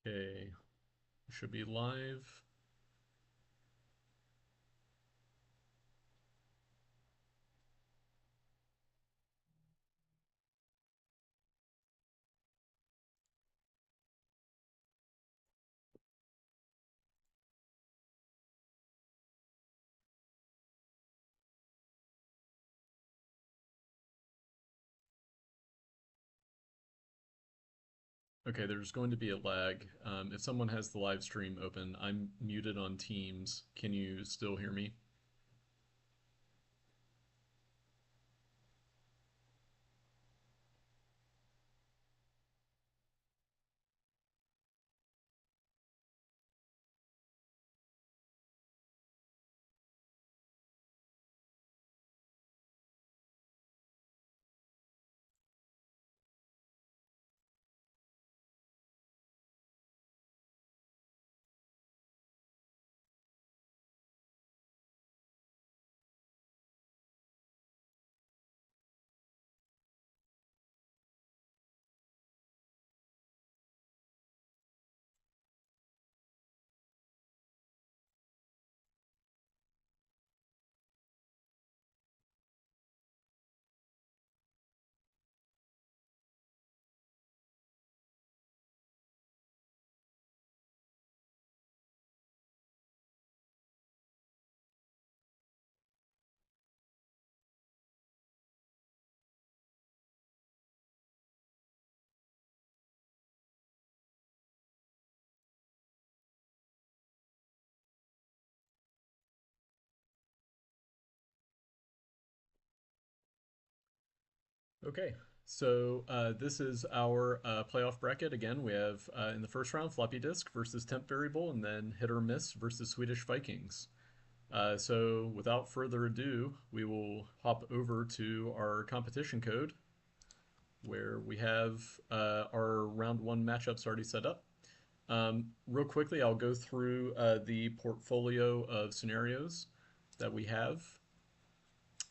Okay, should be live. Okay, there's going to be a lag. If someone has the live stream open, I'm muted on Teams. Can you still hear me? Okay, so this is our playoff bracket. Again, we have in the first round floppy disk versus temp variable, and then hit or miss versus Swedish Vikings. So without further ado, we will hop over to our competition code where we have our round one matchups already set up. Real quickly, I'll go through the portfolio of scenarios that we have.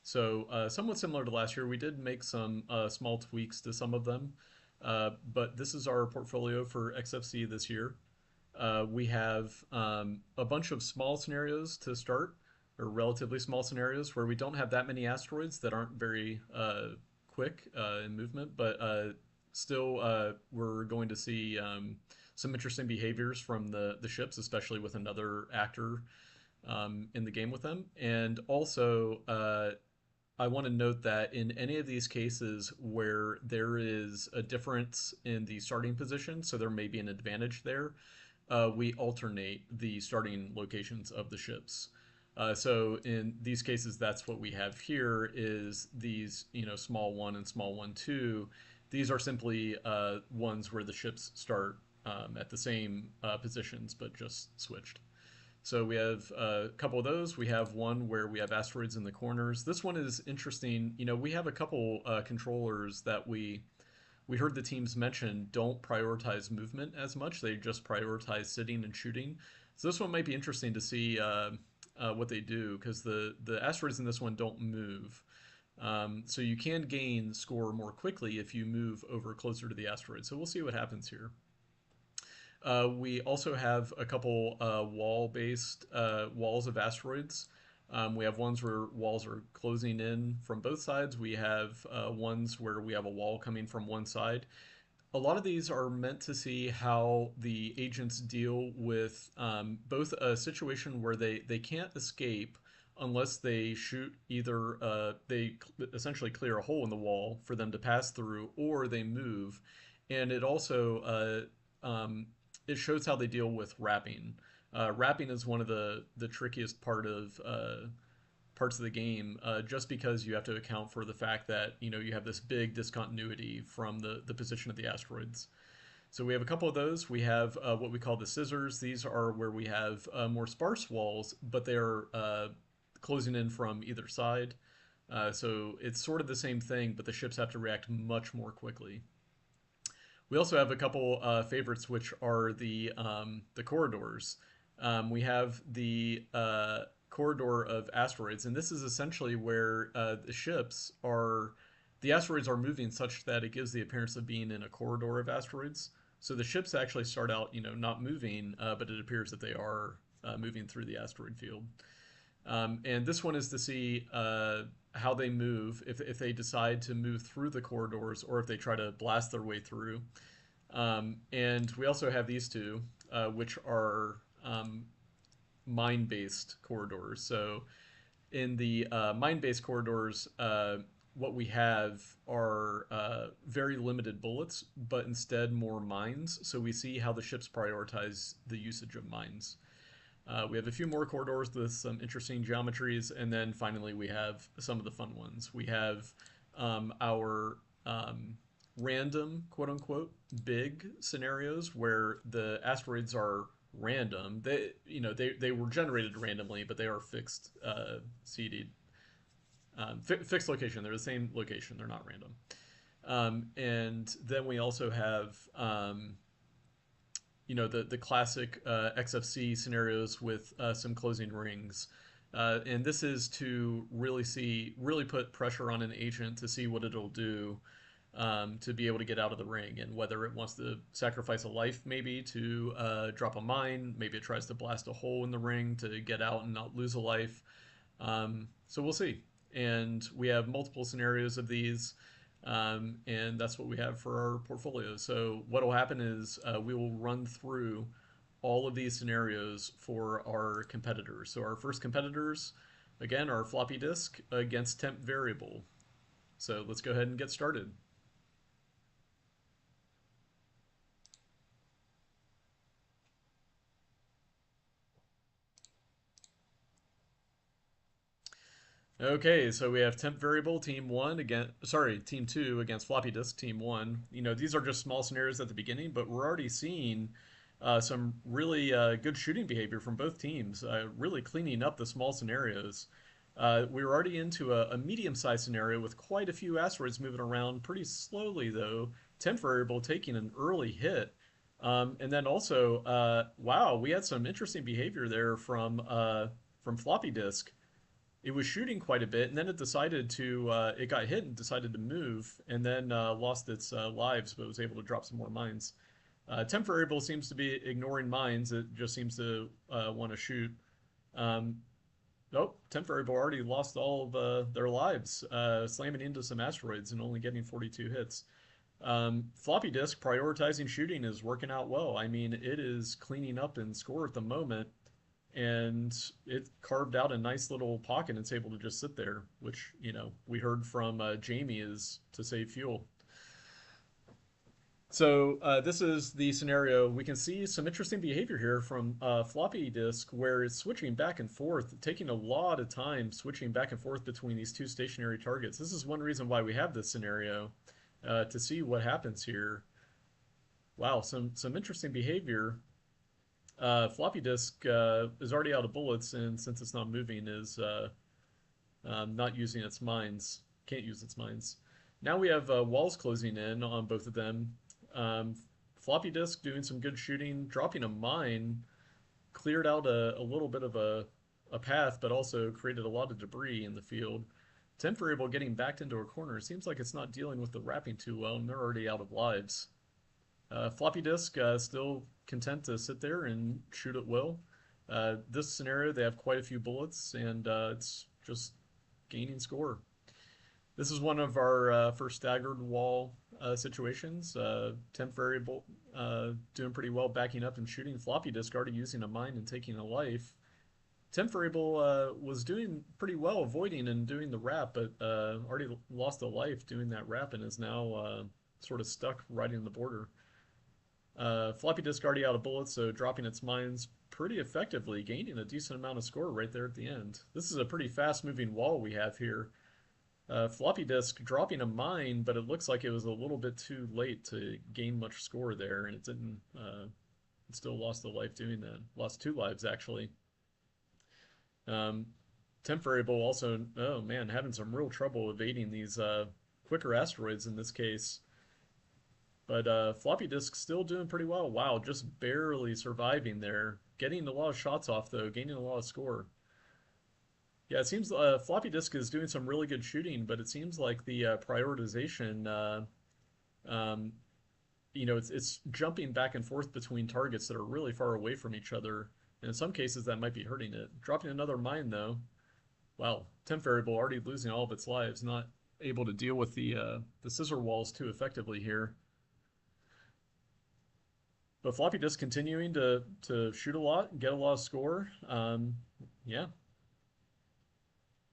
So, somewhat similar to last year, we did make some small tweaks to some of them, but this is our portfolio for XFC this year. We have a bunch of small scenarios to start, or relatively small scenarios where we don't have that many asteroids that aren't very quick in movement, but still we're going to see some interesting behaviors from the ships, especially with another actor in the game with them. And also, I want to note that in any of these cases where there is a difference in the starting position, so there may be an advantage there, we alternate the starting locations of the ships. So in these cases, that's what we have here is these, small one and small one two. These are simply ones where the ships start at the same positions, but just switched. So we have a couple of those. We have one where we have asteroids in the corners. This one is interesting. We have a couple controllers that we heard the teams mention don't prioritize movement as much. They just prioritize sitting and shooting. So this one might be interesting to see what they do because the asteroids in this one don't move. So you can gain score more quickly if you move over closer to the asteroid. So we'll see what happens here. We also have a couple wall-based walls of asteroids. We have ones where walls are closing in from both sides. We have ones where we have a wall coming from one side. A lot of these are meant to see how the agents deal with both a situation where they can't escape unless they shoot either they essentially clear a hole in the wall for them to pass through or they move. And it also it shows how they deal with wrapping. Wrapping is one of the trickiest parts of the game, just because you have to account for the fact that you have this big discontinuity from the position of the asteroids. So we have a couple of those. We have what we call the scissors. These are where we have more sparse walls, but they're closing in from either side. So it's sort of the same thing, but the ships have to react much more quickly. We also have a couple favorites, which are the corridors. We have the corridor of asteroids, and this is essentially where the asteroids are moving such that it gives the appearance of being in a corridor of asteroids. So the ships actually start out, not moving, but it appears that they are moving through the asteroid field. And this one is to see how they move, if they decide to move through the corridors or if they try to blast their way through. And we also have these two, which are mine-based corridors. So in the mine-based corridors, what we have are very limited bullets, but instead more mines. So we see how the ships prioritize the usage of mines. We have a few more corridors with some interesting geometries, and then finally we have some of the fun ones. We have our random, quote unquote, big scenarios where the asteroids are random. They were generated randomly, but they are fixed, seeded, fixed location. They're the same location. They're not random. And then we also have the classic XFC scenarios with some closing rings. And this is to really put pressure on an agent to see what it'll do to be able to get out of the ring, and whether it wants to sacrifice a life maybe to drop a mine, maybe it tries to blast a hole in the ring to get out and not lose a life. So we'll see. And we have multiple scenarios of these. And that's what we have for our portfolio. So what will happen is we will run through all of these scenarios for our competitors. So our first competitors, again, are floppy disk against temp variable. So let's go ahead and get started. Okay, so we have temp variable team one against, sorry, team two against floppy disk team one. These are just small scenarios at the beginning, but we're already seeing some really good shooting behavior from both teams, really cleaning up the small scenarios. We were already into a medium-sized scenario with quite a few asteroids moving around pretty slowly, though. Temp variable taking an early hit. And then also, wow, we had some interesting behavior there from floppy disk. It was shooting quite a bit, and then it got hit and decided to move, and then lost its lives, but was able to drop some more mines. Temp variable seems to be ignoring mines. It just seems to want to shoot. Um, Nope, temp variable already lost all of their lives, slamming into some asteroids and only getting 42 hits. Floppy disk prioritizing shooting is working out well. I mean, it is cleaning up in score at the moment, and it carved out a nice little pocket and it's able to just sit there, which we heard from Jamie is to save fuel. So this is the scenario. We can see some interesting behavior here from floppy disk, where it's switching back and forth, taking a lot of time switching back and forth between these two stationary targets. This is one reason why we have this scenario, to see what happens here. Wow, some interesting behavior. Floppy disk is already out of bullets, and since it's not moving, is not using its mines. Can't use its mines. Now we have walls closing in on both of them. Floppy disk doing some good shooting, dropping a mine, cleared out a little bit of a path, but also created a lot of debris in the field. Temp variable getting backed into a corner. It seems like it's not dealing with the wrapping too well, and they're already out of lives. Floppy disk still content to sit there and shoot at will. This scenario, they have quite a few bullets, and it's just gaining score. This is one of our first staggered wall situations. Temp variable doing pretty well backing up and shooting. Floppy disk already using a mine and taking a life. Temp variable was doing pretty well avoiding and doing the wrap, but already lost a life doing that wrap and is now sort of stuck right in the border. Floppy disk already out of bullets, so dropping its mines pretty effectively, gaining a decent amount of score right there at the end. This is a pretty fast-moving wall we have here. Floppy disk dropping a mine, but it looks like it was a little bit too late to gain much score there, and it didn't. It still lost a life doing that. Lost 2 lives actually. Temp variable also, oh man, having some real trouble evading these quicker asteroids in this case. But floppy disk still doing pretty well. Wow, just barely surviving there. Getting a lot of shots off though, gaining a lot of score. Yeah, it seems floppy disk is doing some really good shooting, but it seems like the prioritization it's jumping back and forth between targets that are really far away from each other. And in some cases, that might be hurting it. Dropping another mine, though, wow, temp variable already losing all of its lives, not able to deal with the scissor walls too effectively here. But floppy disk continuing to shoot a lot, get a lot of score. Yeah,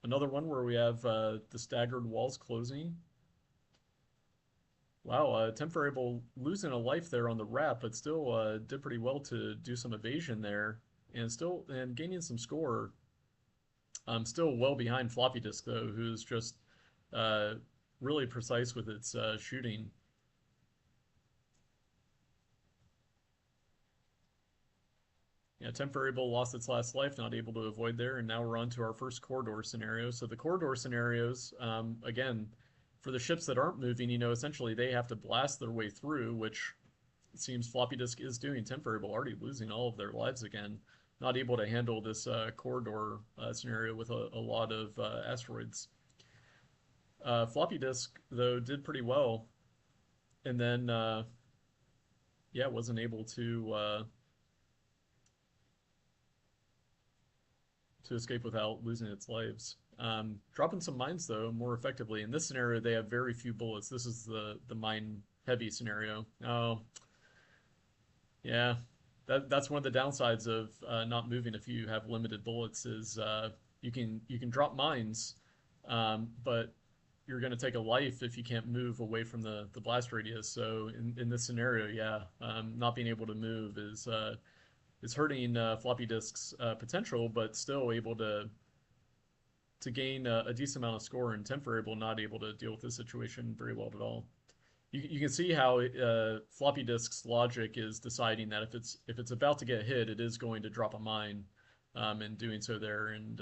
another one where we have the staggered walls closing. Wow, temp variable losing a life there on the wrap, but still did pretty well to do some evasion there, and still and gaining some score. Still well behind floppy disk though, who's just uh, really precise with its shooting. Yeah, temp variable lost its last life, not able to avoid there, and now we're on to our first corridor scenario. So the corridor scenarios, again, for the ships that aren't moving, essentially they have to blast their way through, which it seems floppy disk is doing. Temp variable already losing all of their lives again, not able to handle this corridor scenario with a lot of asteroids. Floppy disk though did pretty well, and then yeah, wasn't able to escape without losing its lives. Dropping some mines though more effectively. In this scenario, they have very few bullets. This is the mine heavy scenario. Oh, yeah, that's one of the downsides of not moving if you have limited bullets is you can drop mines, but you're going to take a life if you can't move away from the blast radius. So in this scenario, yeah, not being able to move is hurting floppy disk's potential, but still able to gain a decent amount of score, and temp variable not able to deal with this situation very well at all. You can see how floppy disk's logic is deciding that if it's about to get hit, it is going to drop a mine, and doing so there and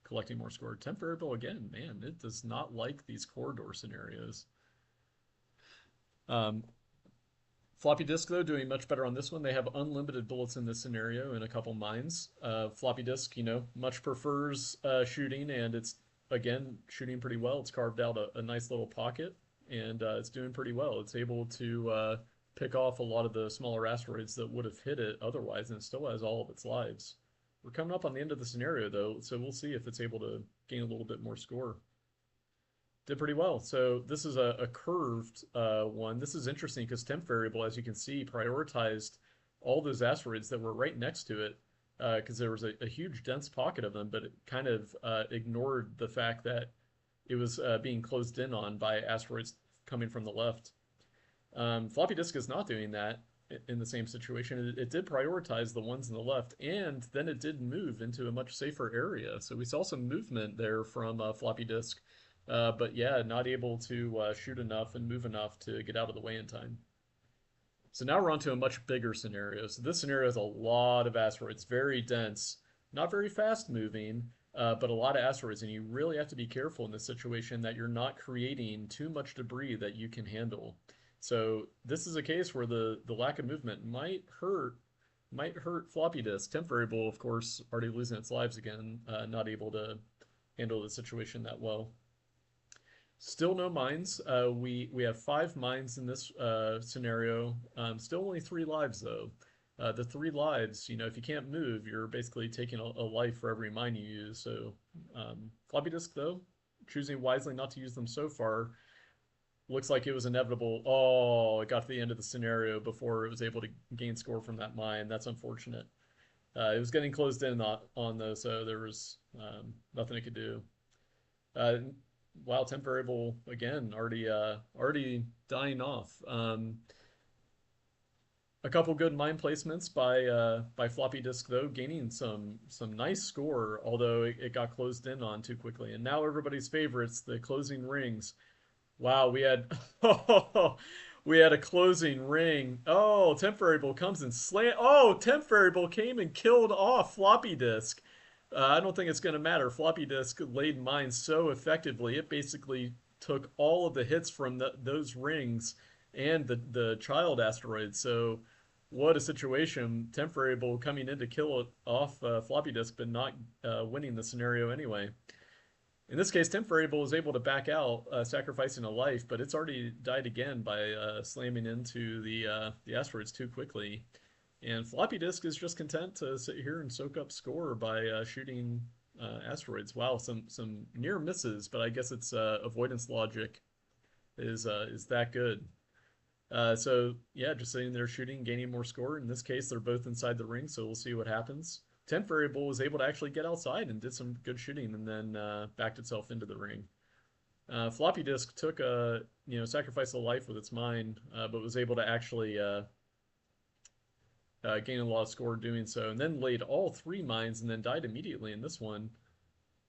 collecting more score. Temp variable again, man, it does not like these corridor scenarios. Um, Floppy disk, though, doing much better on this one. They have unlimited bullets in this scenario and a couple mines. Floppy disk, much prefers shooting, and it's, again, shooting pretty well. It's carved out a nice little pocket, and it's doing pretty well. It's able to pick off a lot of the smaller asteroids that would have hit it otherwise, and it still has all of its lives. We're coming up on the end of the scenario, though, so we'll see if it's able to gain a little bit more score. Did pretty well. So this is a curved one. This is interesting because temp variable, as you can see, prioritized all those asteroids that were right next to it because there was a huge dense pocket of them, but it kind of ignored the fact that it was being closed in on by asteroids coming from the left. Floppy disk is not doing that in the same situation. It did prioritize the ones in the left, and then it did move into a much safer area. So we saw some movement there from floppy disk, but yeah, not able to shoot enough and move enough to get out of the way in time. So now we're on to a much bigger scenario. So this scenario has a lot of asteroids, very dense, not very fast moving, but a lot of asteroids, and you really have to be careful in this situation that you're not creating too much debris that you can handle. So this is a case where the lack of movement might hurt floppy disk. Temp variable, of course, already losing its lives again, not able to handle the situation that well. Still no mines. We have 5 mines in this scenario. Still only 3 lives though. The 3 lives, if you can't move, you're basically taking a life for every mine you use. So floppy disk though, choosing wisely not to use them so far. Looks like it was inevitable. Oh, it got to the end of the scenario before it was able to gain score from that mine. That's unfortunate. It was getting closed in on though, so there was nothing it could do. Uh, wow, temp variable again, already dying off. A couple good mine placements by floppy disk though, gaining some nice score, although it got closed in on too quickly. And now everybody's favorites, the closing rings. Wow, we had we had a closing ring. Oh, temp variable comes and slam. Oh, temp variable came and killed off floppy disk. I don't think it's going to matter. Floppy disk laid mine so effectively, it basically took all of the hits from those rings and the child asteroid. So, what a situation. Temp variable coming in to kill it off floppy disk, but not winning the scenario anyway. In this case, Temp Variable was able to back out, sacrificing a life, but it's already died again by slamming into the asteroids too quickly. And Floppy Disk is just content to sit here and soak up score by shooting asteroids. Wow, some near misses, but I guess it's avoidance logic is that good. So yeah, just sitting there shooting, gaining more score. In this case, they're both inside the ring, so we'll see what happens. Temp Variable was able to actually get outside and did some good shooting, and then backed itself into the ring. Floppy Disk took a sacrifice of life with its mine, but was able to actually gain a lot of score doing so, and then laid all three mines and then died immediately in this one.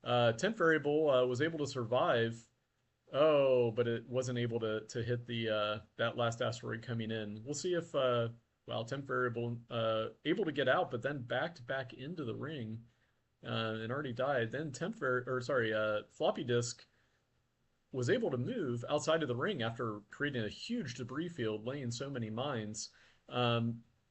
Temp Variable was able to survive. Oh, but it wasn't able to hit the that last asteroid coming in. We'll see if well, Temp Variable able to get out, but then backed back into the ring and already died. Then Floppy Disk was able to move outside of the ring after creating a huge debris field, laying so many mines,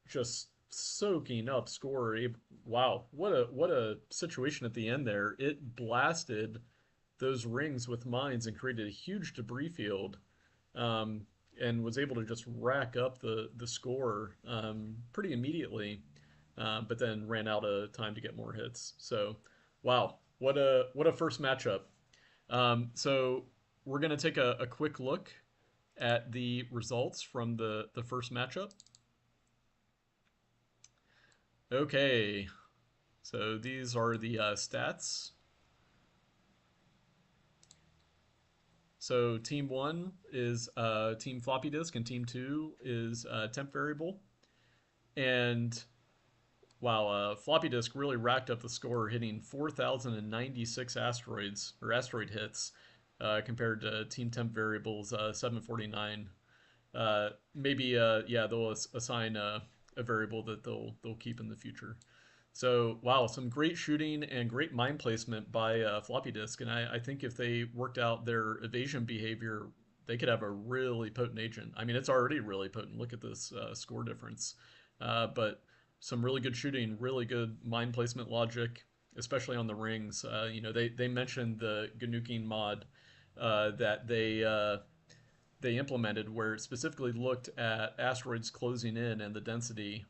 just soaking up score. Wow, what a situation at the end there. It blasted those rings with mines and created a huge debris field, um, and was able to just rack up the score pretty immediately, but then ran out of time to get more hits. So, wow, what a first matchup. So we're gonna take a quick look at the results from the first matchup. Okay, so these are the stats. So team one is team floppy disk, and team two is temp variable. And wow, floppy disk really racked up the score, hitting 4,096 asteroids or asteroid hits, compared to team temp variables 749. Maybe yeah, they'll assign a variable that they'll keep in the future. So wow, some great shooting and great mine placement by floppy disk, and I think if they worked out their evasion behavior, they could have a really potent agent. I mean, it's already really potent. Look at this score difference, but some really good shooting, really good mine placement logic, especially on the rings. They mentioned the Ganuking mod that they implemented, where it specifically looked at asteroids closing in and the density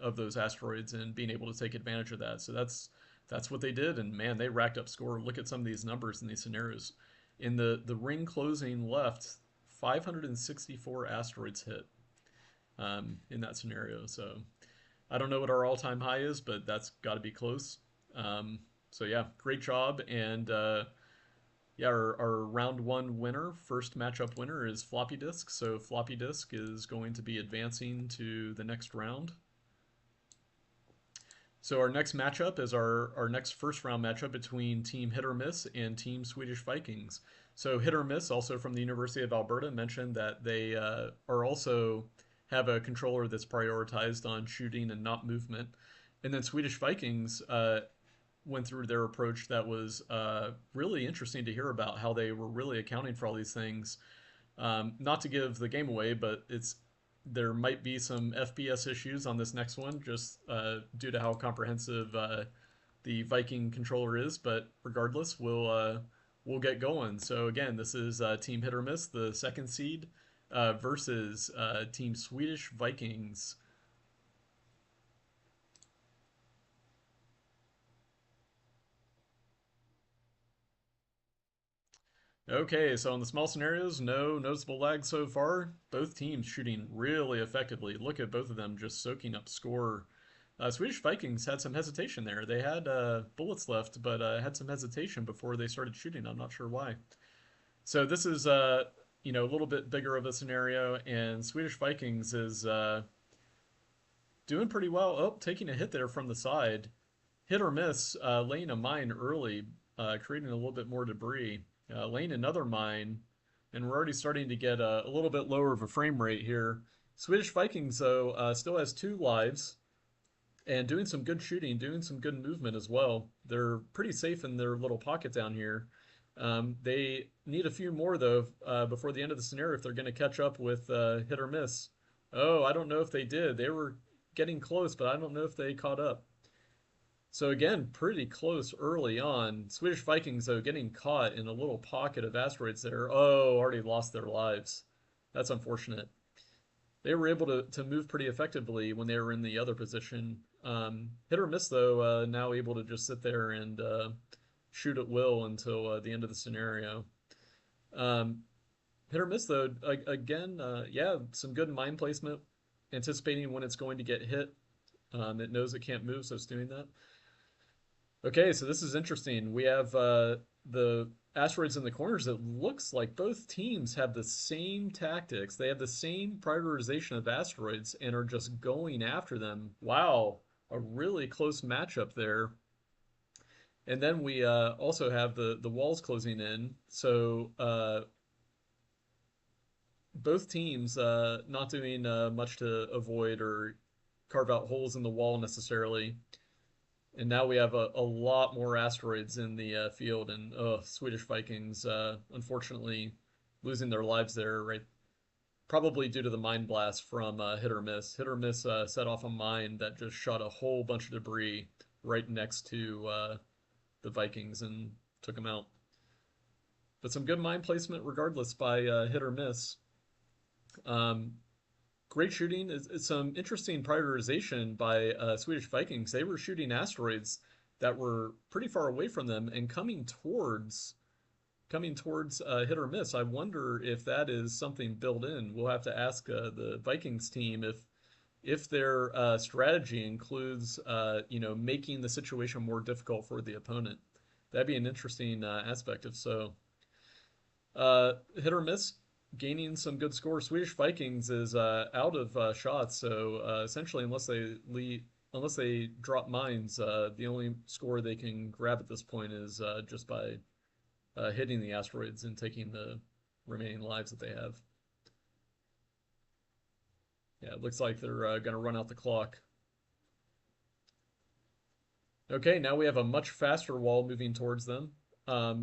of those asteroids and being able to take advantage of that. So that's what they did, and man, they racked up score. Look at some of these numbers in these scenarios. In the ring closing left, 564 asteroids hit in that scenario. So I don't know what our all-time high is, but that's got to be close. So yeah, great job, and yeah, our round one winner, first matchup winner, is Floppy Disk. So Floppy Disk is going to be advancing to the next round. So our next matchup is our next first round matchup between Team Hit or Miss and Team Swedish Vikings. So Hit or Miss, also from the University of Alberta, mentioned that they are also have a controller that's prioritized on shooting and not movement. And then Swedish Vikings went through their approach that was really interesting to hear about, how they were really accounting for all these things. Not to give the game away, but there might be some FPS issues on this next one, just due to how comprehensive the Viking controller is. But regardless, we'll get going. So again, this is Team Hit or Miss, the second seed, versus Team Swedish Vikings. Okay, so in the small scenarios, no noticeable lag so far. Both teams shooting really effectively. Look at both of them just soaking up score. Swedish Vikings had some hesitation there. They had bullets left, but had some hesitation before they started shooting. I'm not sure why. So this is a little bit bigger of a scenario, and Swedish Vikings is doing pretty well. Oh, taking a hit there from the side. Hit or Miss, laying a mine early, creating a little bit more debris. Laying another mine, and we're already starting to get a little bit lower of a frame rate here. Swedish Vikings, though, still has 2 lives and doing some good shooting, doing some good movement as well. They're pretty safe in their little pocket down here. They need a few more, though, before the end of the scenario if they're going to catch up with Hit or Miss. Oh, I don't know if they did. They were getting close, but I don't know if they caught up. So again, pretty close early on. Swedish Vikings, though, getting caught in a little pocket of asteroids there. Oh, already lost their lives. That's unfortunate. They were able to move pretty effectively when they were in the other position. Hit or miss, though, now able to just sit there and shoot at will until the end of the scenario. Um, Hit or miss, though, again, yeah, some good mind placement, anticipating when it's going to get hit. It knows it can't move, so it's doing that. Okay, so this is interesting. We have the asteroids in the corners. It looks like both teams have the same tactics. They have the same prioritization of asteroids and are just going after them. Wow, a really close matchup there. And then we also have the walls closing in. So both teams not doing much to avoid or carve out holes in the wall necessarily. And now we have a lot more asteroids in the field, and Swedish Vikings, unfortunately, losing their lives there, right? Probably due to the mine blast from Hit or Miss. Hit or Miss set off a mine that just shot a whole bunch of debris right next to the Vikings and took them out. But some good mine placement regardless by Hit or Miss. Um, Great shooting. It's some interesting prioritization by Swedish Vikings. They were shooting asteroids that were pretty far away from them and coming towards Hit or Miss. I wonder if that is something built in. We'll have to ask the Vikings team if their strategy includes making the situation more difficult for the opponent. That'd be an interesting aspect if so. Hit or miss, gaining some good scores. Swedish Vikings is out of shots, so essentially, unless they drop mines, the only score they can grab at this point is just by hitting the asteroids and taking the remaining lives that they have. Yeah, it looks like they're going to run out the clock. Okay, now we have a much faster wall moving towards them.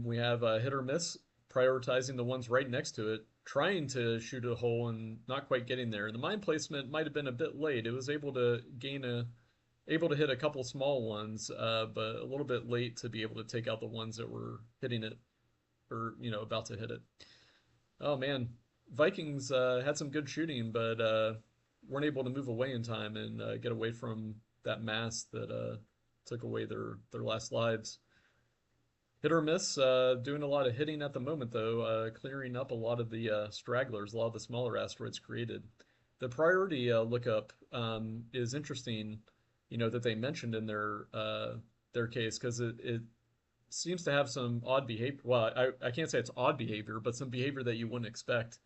We have a hit or miss, prioritizing the ones right next to it, trying to shoot a hole and not quite getting there. The mine placement might have been a bit late. It was able to hit a couple small ones, but a little bit late to be able to take out the ones that were hitting it or about to hit it. Oh man, Vikings had some good shooting, but weren't able to move away in time and get away from that mass that took away their last lives. Hit or miss, doing a lot of hitting at the moment though, clearing up a lot of the stragglers, a lot of the smaller asteroids created. The priority lookup is interesting, that they mentioned in their case because it seems to have some odd behavior. Well, I can't say it's odd behavior, but some behavior that you wouldn't expect.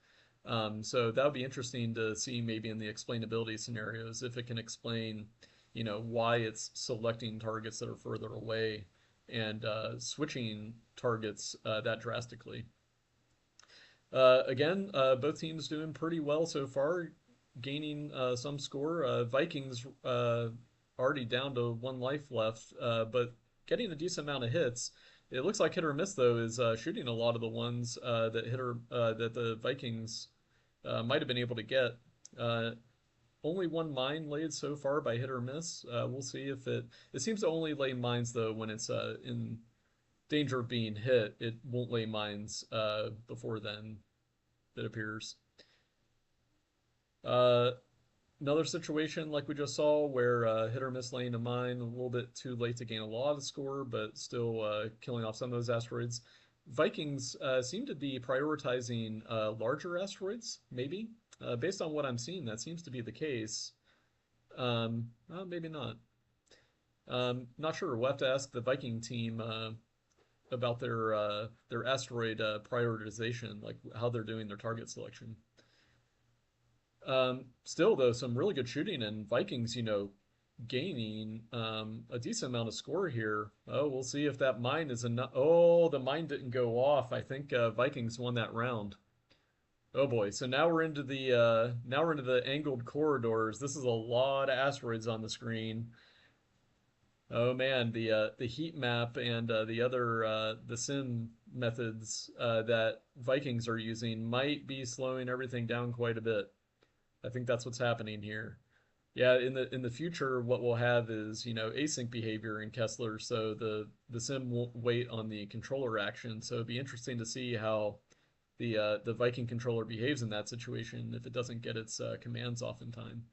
So that would be interesting to see maybe in the explainability scenarios if it can explain, why it's selecting targets that are further away and switching targets that drastically. Again, both teams doing pretty well so far, gaining some score. Vikings already down to one life left, but getting a decent amount of hits. It looks like hit or miss though is shooting a lot of the ones that the Vikings might have been able to get. Only one mine laid so far by hit or miss. We'll see if it seems to only lay mines though when it's in danger of being hit. It won't lay mines before then, it appears. Uh, Another situation like we just saw where hit or miss laying a mine a little bit too late to gain a lot of score, but still killing off some of those asteroids. Vikings seem to be prioritizing larger asteroids, maybe. Based on what I'm seeing, that seems to be the case. Well, maybe not. Not sure. We'll have to ask the Viking team about their asteroid prioritization, like how they're doing their target selection. Still, though, some really good shooting and Vikings, gaining a decent amount of score here. Oh, we'll see if that mine is enough. Oh, the mine didn't go off. I think Vikings won that round. Oh boy. So now we're into the angled corridors. This is a lot of asteroids on the screen. Oh man, the heat map and the sim methods that Vikings are using might be slowing everything down quite a bit. I think that's what's happening here. Yeah, in the future, what we'll have is, async behavior in Kessler, so the sim won't wait on the controller action. So it'd be interesting to see how the Viking controller behaves in that situation if it doesn't get its commands off in time.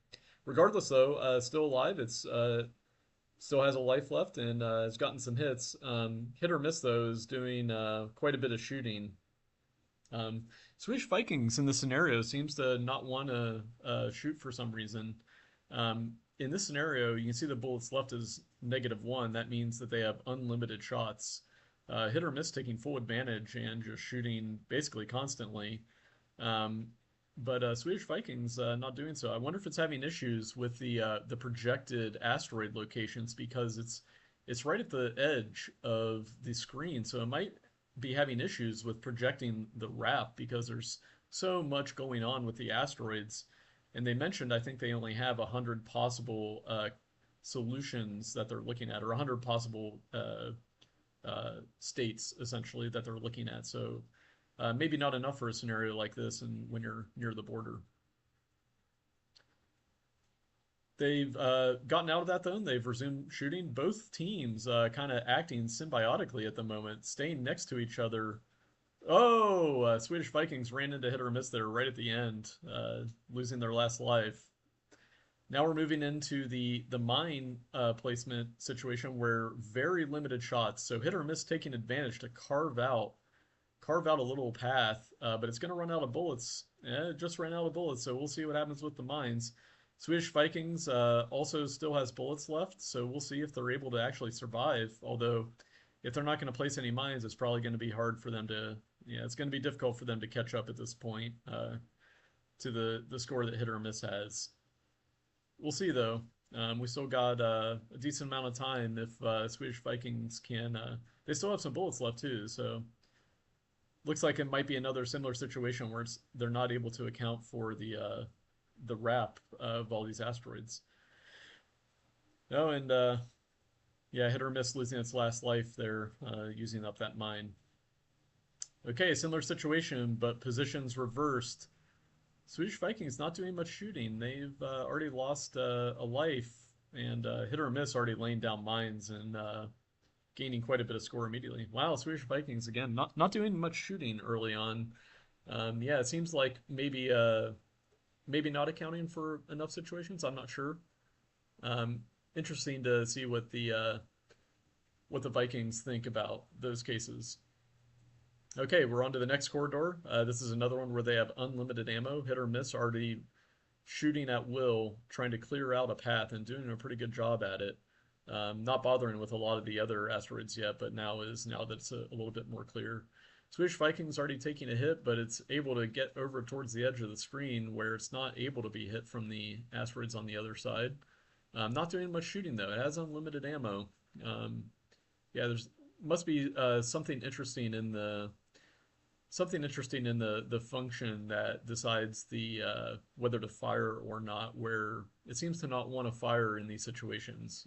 Regardless, though, still alive. It's still has a life left and has gotten some hits. Hit or miss though is doing quite a bit of shooting. Um, Swedish Vikings in this scenario seems to not want to shoot for some reason. In this scenario, you can see the bullets left is -1. That means that they have unlimited shots. Hit or miss taking full advantage and just shooting basically constantly. Um, but Swedish Vikings not doing so. I wonder if it's having issues with the projected asteroid locations because it's right at the edge of the screen, so it might be having issues with projecting the wrap because there's so much going on with the asteroids. And they mentioned I think they only have 100 possible solutions that they're looking at, or 100 possible states essentially that they're looking at. So maybe not enough for a scenario like this, and when you're near the border. They've gotten out of that though, and they've resumed shooting. Both teams kind of acting symbiotically at the moment, staying next to each other. Oh, Swedish Vikings ran into hit or miss there right at the end, losing their last life. Now we're moving into the mine placement situation where very limited shots, so hit or miss taking advantage to carve out a little path, but it's going to run out of bullets. It just ran out of bullets, so we'll see what happens with the mines. Swedish Vikings also still has bullets left, so we'll see if they're able to actually survive. Although, if they're not going to place any mines, it's probably going to be hard for them to. Yeah, it's going to be difficult for them to catch up at this point to the score that hit or miss has. We'll see though. We still got a decent amount of time if Swedish Vikings can. They still have some bullets left too, so looks like it might be another similar situation where they're not able to account for the wrap of all these asteroids. Oh, and yeah, hit or miss losing its last life there, using up that mine. Okay, similar situation, but positions reversed. Swedish Vikings not doing much shooting. They've already lost a life, and hit or miss already laying down mines and gaining quite a bit of score immediately. Wow, Swedish Vikings again not doing much shooting early on. Yeah, it seems like maybe not accounting for enough situations. I'm not sure. Um, Interesting to see what the Vikings think about those cases. Okay, we're on to the next corridor. This is another one where they have unlimited ammo, hit or miss, already shooting at will, trying to clear out a path and doing a pretty good job at it. Not bothering with a lot of the other asteroids yet, but now that it's a little bit more clear. Swedish Vikings already taking a hit, but it's able to get over towards the edge of the screen where it's not able to be hit from the asteroids on the other side. Not doing much shooting though. It has unlimited ammo. Um, yeah, there's must be something interesting in the function that decides the whether to fire or not. Where it seems to not want to fire in these situations.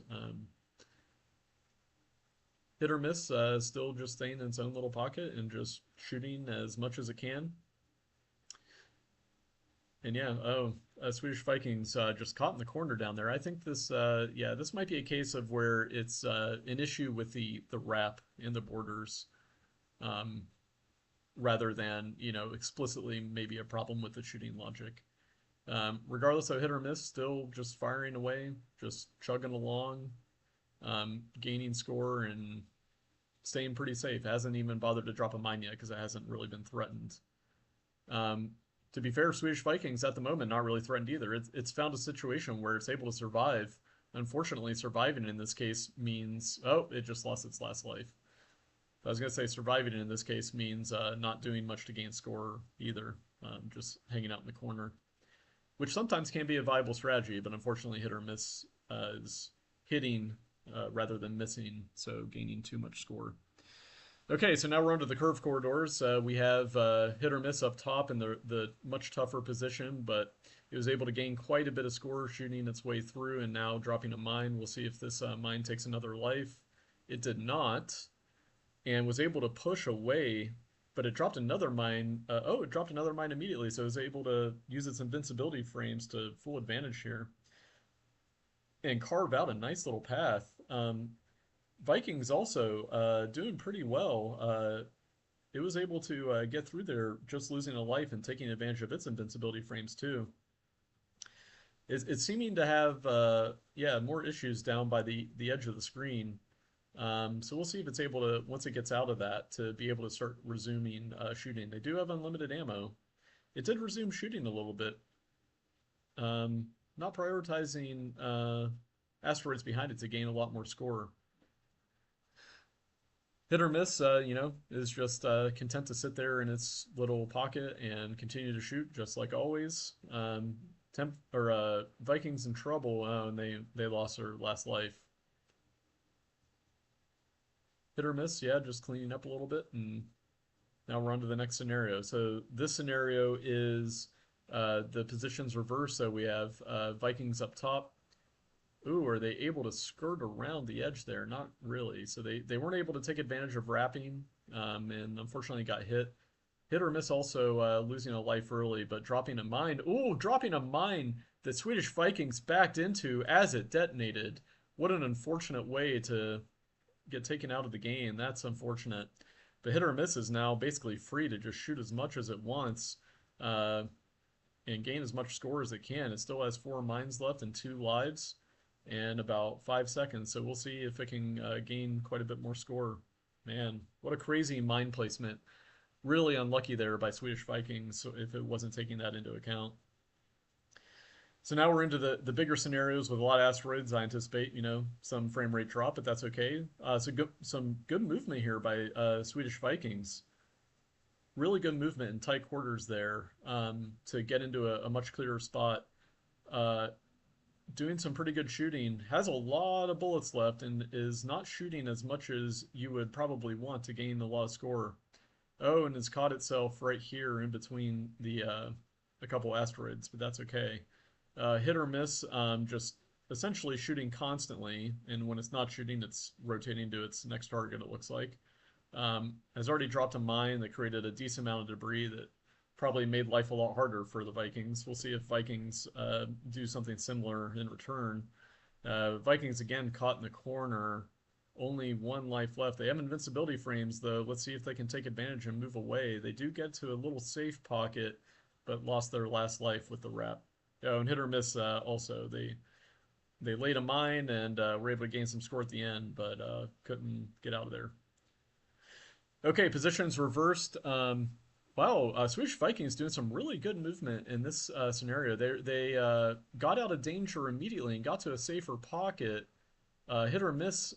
Hit or miss, still just staying in its own little pocket and just shooting as much as it can. And yeah, Swedish Vikings just caught in the corner down there. I think yeah, this might be a case of where it's an issue with the wrap in the borders, um, rather than explicitly maybe a problem with the shooting logic. Regardless of hit or miss, still just firing away, just chugging along, gaining score and staying pretty safe. Hasn't even bothered to drop a mine yet because it hasn't really been threatened. Um, to be fair, Swedish Vikings at the moment not really threatened either. It's found a situation where it's able to survive. Unfortunately, surviving in this case means it just lost its last life. I was gonna say surviving in this case means not doing much to gain score either, just hanging out in the corner, which sometimes can be a viable strategy, but unfortunately, hit or miss is hitting rather than missing, so gaining too much score. Okay, so now we're onto the curve corridors. We have hit or miss up top in the much tougher position, but it was able to gain quite a bit of score shooting its way through and now dropping a mine. We'll see if this mine takes another life. It did not, and was able to push away, but it dropped another mine. It dropped another mine immediately, so it was able to use its invincibility frames to full advantage here. and carve out a nice little path. Vikings also doing pretty well. It was able to get through there, just losing a life and taking advantage of its invincibility frames too. It's seeming to have yeah, more issues down by the edge of the screen. So we'll see if it's able to, once it gets out of that, to be able to start resuming shooting. They do have unlimited ammo. It did resume shooting a little bit. Um, Not prioritizing asteroids behind it to gain a lot more score. Hit or miss, is just content to sit there in its little pocket and continue to shoot, just like always. Vikings in trouble, and they lost their last life. Hit or miss, yeah, just cleaning up a little bit, and now we're on to the next scenario. So this scenario is the positions reversed. So we have Vikings up top. Ooh, are they able to skirt around the edge there? Not really. So they weren't able to take advantage of wrapping, and unfortunately got hit. Hit or miss also losing a life early, but dropping a mine. Ooh, dropping a mine that Swedish Vikings backed into as it detonated. What an unfortunate way to get taken out of the game. That's unfortunate. But hit or miss is now basically free to just shoot as much as it wants uh, and gain as much score as it can. It still has 4 mines left and 2 lives and about 5 seconds. So we'll see if it can gain quite a bit more score. Man, what a crazy mine placement. Really unlucky there by Swedish Vikings if it wasn't taking that into account. So now we're into the bigger scenarios with a lot of asteroids. I anticipate, some frame rate drop, but that's okay. Some good movement here by Swedish Vikings. Really good movement in tight quarters there to get into a much clearer spot. Uh, Doing some pretty good shooting. Has a lot of bullets left and is not shooting as much as you would probably want to gain a lot of score. Oh, and it's caught itself right here in between the a couple asteroids, but that's okay. Hit or miss, just essentially shooting constantly, and when it's not shooting, it's rotating to its next target, it looks like. Has already dropped a mine that created a decent amount of debris that probably made life a lot harder for the Vikings. We'll see if Vikings do something similar in return. Vikings again caught in the corner. Only 1 life left. They have invincibility frames, though. Let's see if they can take advantage and move away. They do get to a little safe pocket, but lost their last life with the wrap. Oh, and hit or miss also. They laid a mine and were able to gain some score at the end, but couldn't get out of there. Okay, positions reversed. Wow, Swedish Vikings doing some really good movement in this scenario. They got out of danger immediately and got to a safer pocket. Hit or miss,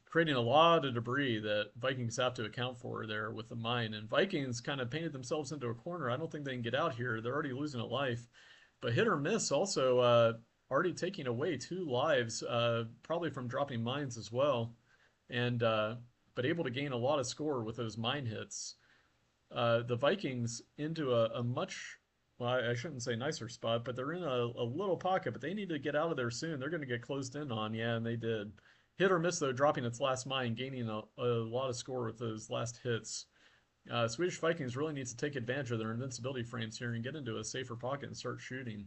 creating a lot of debris that Vikings have to account for there with the mine. And Vikings kind of painted themselves into a corner. I don't think they can get out here. They're already losing a life. But hit or miss also already taking away 2 lives, probably from dropping mines as well. And but able to gain a lot of score with those mine hits. The Vikings into a much, well, I shouldn't say nicer spot, but they're in a little pocket, but they need to get out of there soon. They're going to get closed in on. Yeah, and they did. Hit or miss, though, dropping its last mine, gaining a lot of score with those last hits. Swedish Vikings really need to take advantage of their invincibility frames here and get into a safer pocket and start shooting.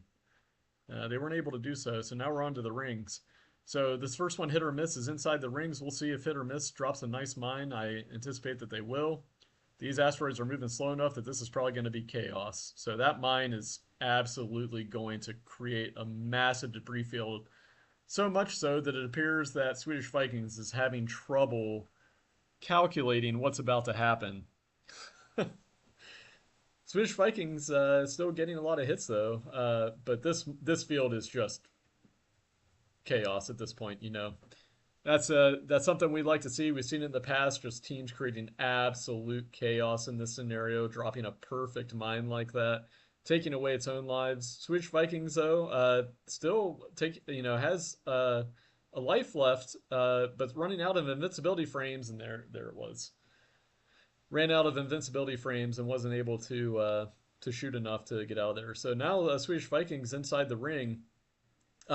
They weren't able to do so, so now we're on to the rings. So this first one, hit or miss, is inside the rings. We'll see if hit or miss drops a nice mine. I anticipate that they will. These asteroids are moving slow enough that this is probably going to be chaos. So that mine is absolutely going to create a massive debris field. So much so that it appears that Swedish Vikings is having trouble calculating what's about to happen. Swedish Vikings still getting a lot of hits though, but this field is just chaos at this point. That's something we'd like to see. We've seen it in the past, just teams creating absolute chaos in this scenario, dropping a perfect mine like that, taking away its own lives. Swedish Vikings though, still has a life left, but running out of invincibility frames, and there it was. Ran out of invincibility frames and wasn't able to shoot enough to get out of there. So now Swedish Vikings inside the ring.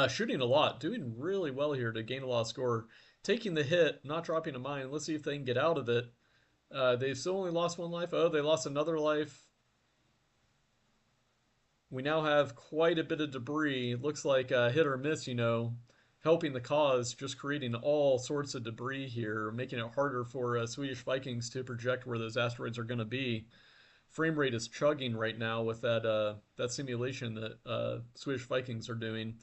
Shooting a lot, doing really well here to gain a lot of score. Taking the hit, not dropping a mine. Let's see if they can get out of it. They've still only lost 1 life. Oh, they lost another life. we now have quite a bit of debris. It looks like hit or miss, helping the cause, just creating all sorts of debris here, making it harder for Swedish Vikings to project where those asteroids are going to be. Frame rate is chugging right now with that simulation that Swedish Vikings are doing.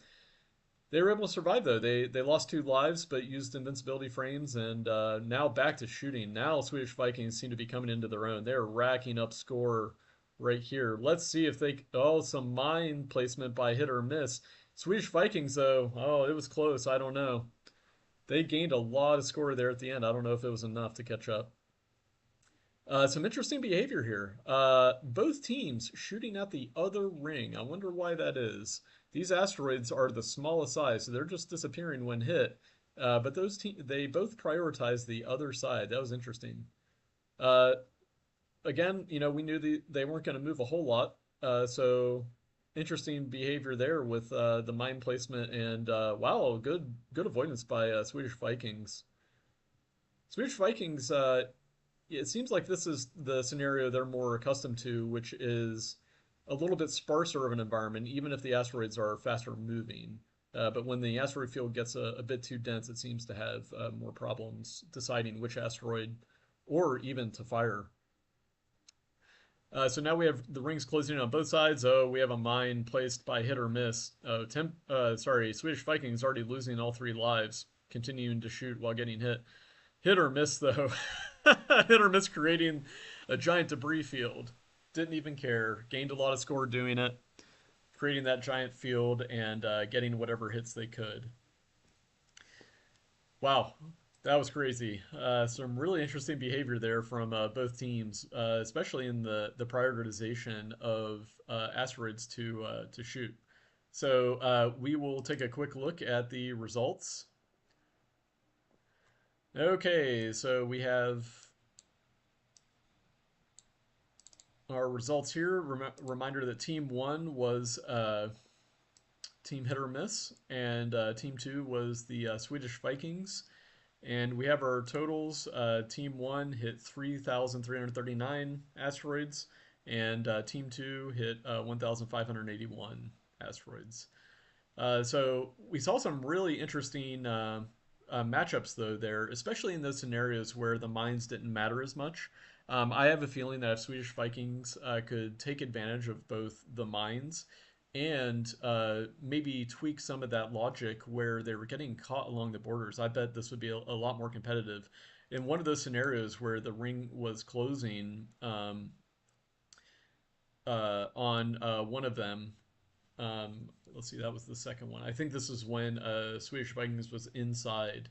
They were able to survive though. They lost 2 lives, but used invincibility frames, and now back to shooting. Now Swedish Vikings seem to be coming into their own. They're racking up score right here. Let's see if they. Oh, some mine placement by hit or miss. Swedish Vikings though. Oh, it was close. I don't know. They gained a lot of score there at the end. I don't know if it was enough to catch up. Some interesting behavior here. Both teams shooting at the other ring. I wonder why that is. These asteroids are the smallest size, so they're just disappearing when hit. But they both prioritize the other side. That was interesting. Uh, Again, we knew they weren't going to move a whole lot. So interesting behavior there with the mine placement and wow, good avoidance by Swedish Vikings. Swedish Vikings it seems like this is the scenario they're more accustomed to, which is a little bit sparser of an environment, even if the asteroids are faster moving. But when the asteroid field gets a bit too dense, it seems to have more problems deciding which asteroid or even to fire. So now we have the rings closing in on both sides. Oh, we have a mine placed by hit or miss. Swedish Vikings already losing all 3 lives, continuing to shoot while getting hit. Hit or miss, though. Hit or miss creating a giant debris field. Didn't even care. Gained a lot of score doing it, creating that giant field and getting whatever hits they could. Wow, that was crazy. Some really interesting behavior there from both teams, especially in the prioritization of asteroids to shoot. So we will take a quick look at the results. Okay, so we have our results here. Reminder that Team 1 was Team Hit or Miss, and Team 2 was the Swedish Vikings. And we have our totals. Team 1 hit 3,339 asteroids, and Team 2 hit 1,581 asteroids. So we saw some really interesting matchups though there, especially in those scenarios where the mines didn't matter as much. I have a feeling that if Swedish Vikings could take advantage of both the mines and maybe tweak some of that logic where they were getting caught along the borders, I bet this would be a lot more competitive. In one of those scenarios where the ring was closing on one of them, let's see, that was the second one. I think this is when Swedish Vikings was inside.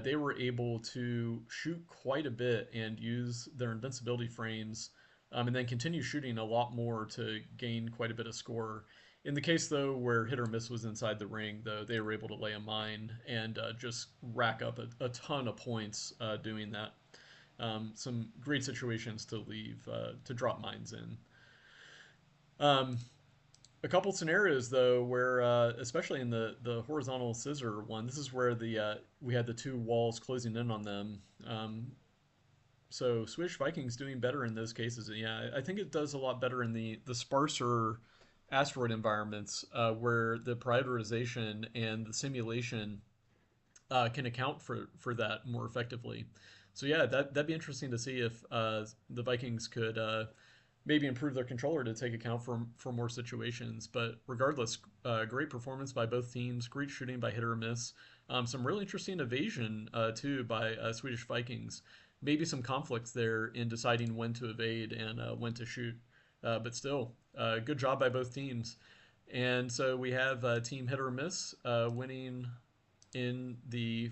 They were able to shoot quite a bit and use their invincibility frames, and then continue shooting a lot more to gain quite a bit of score. In the case, though, where hit or miss was inside the ring, though, they were able to lay a mine and just rack up a ton of points doing that. Some great situations to to drop mines in. Um, a couple scenarios though where especially in the horizontal scissor one, this is where the we had the 2 walls closing in on them. So Swedish Vikings doing better in those cases. Yeah, I think it does a lot better in the sparser asteroid environments where the prioritization and the simulation can account for that more effectively. So yeah, that'd be interesting to see if the Vikings could maybe improve their controller to take account for more situations. But regardless, great performance by both teams, great shooting by hit or miss. Some really interesting evasion too by Swedish Vikings. Maybe some conflicts there in deciding when to evade and when to shoot. But still, good job by both teams. And so we have Team Hit or Miss winning in the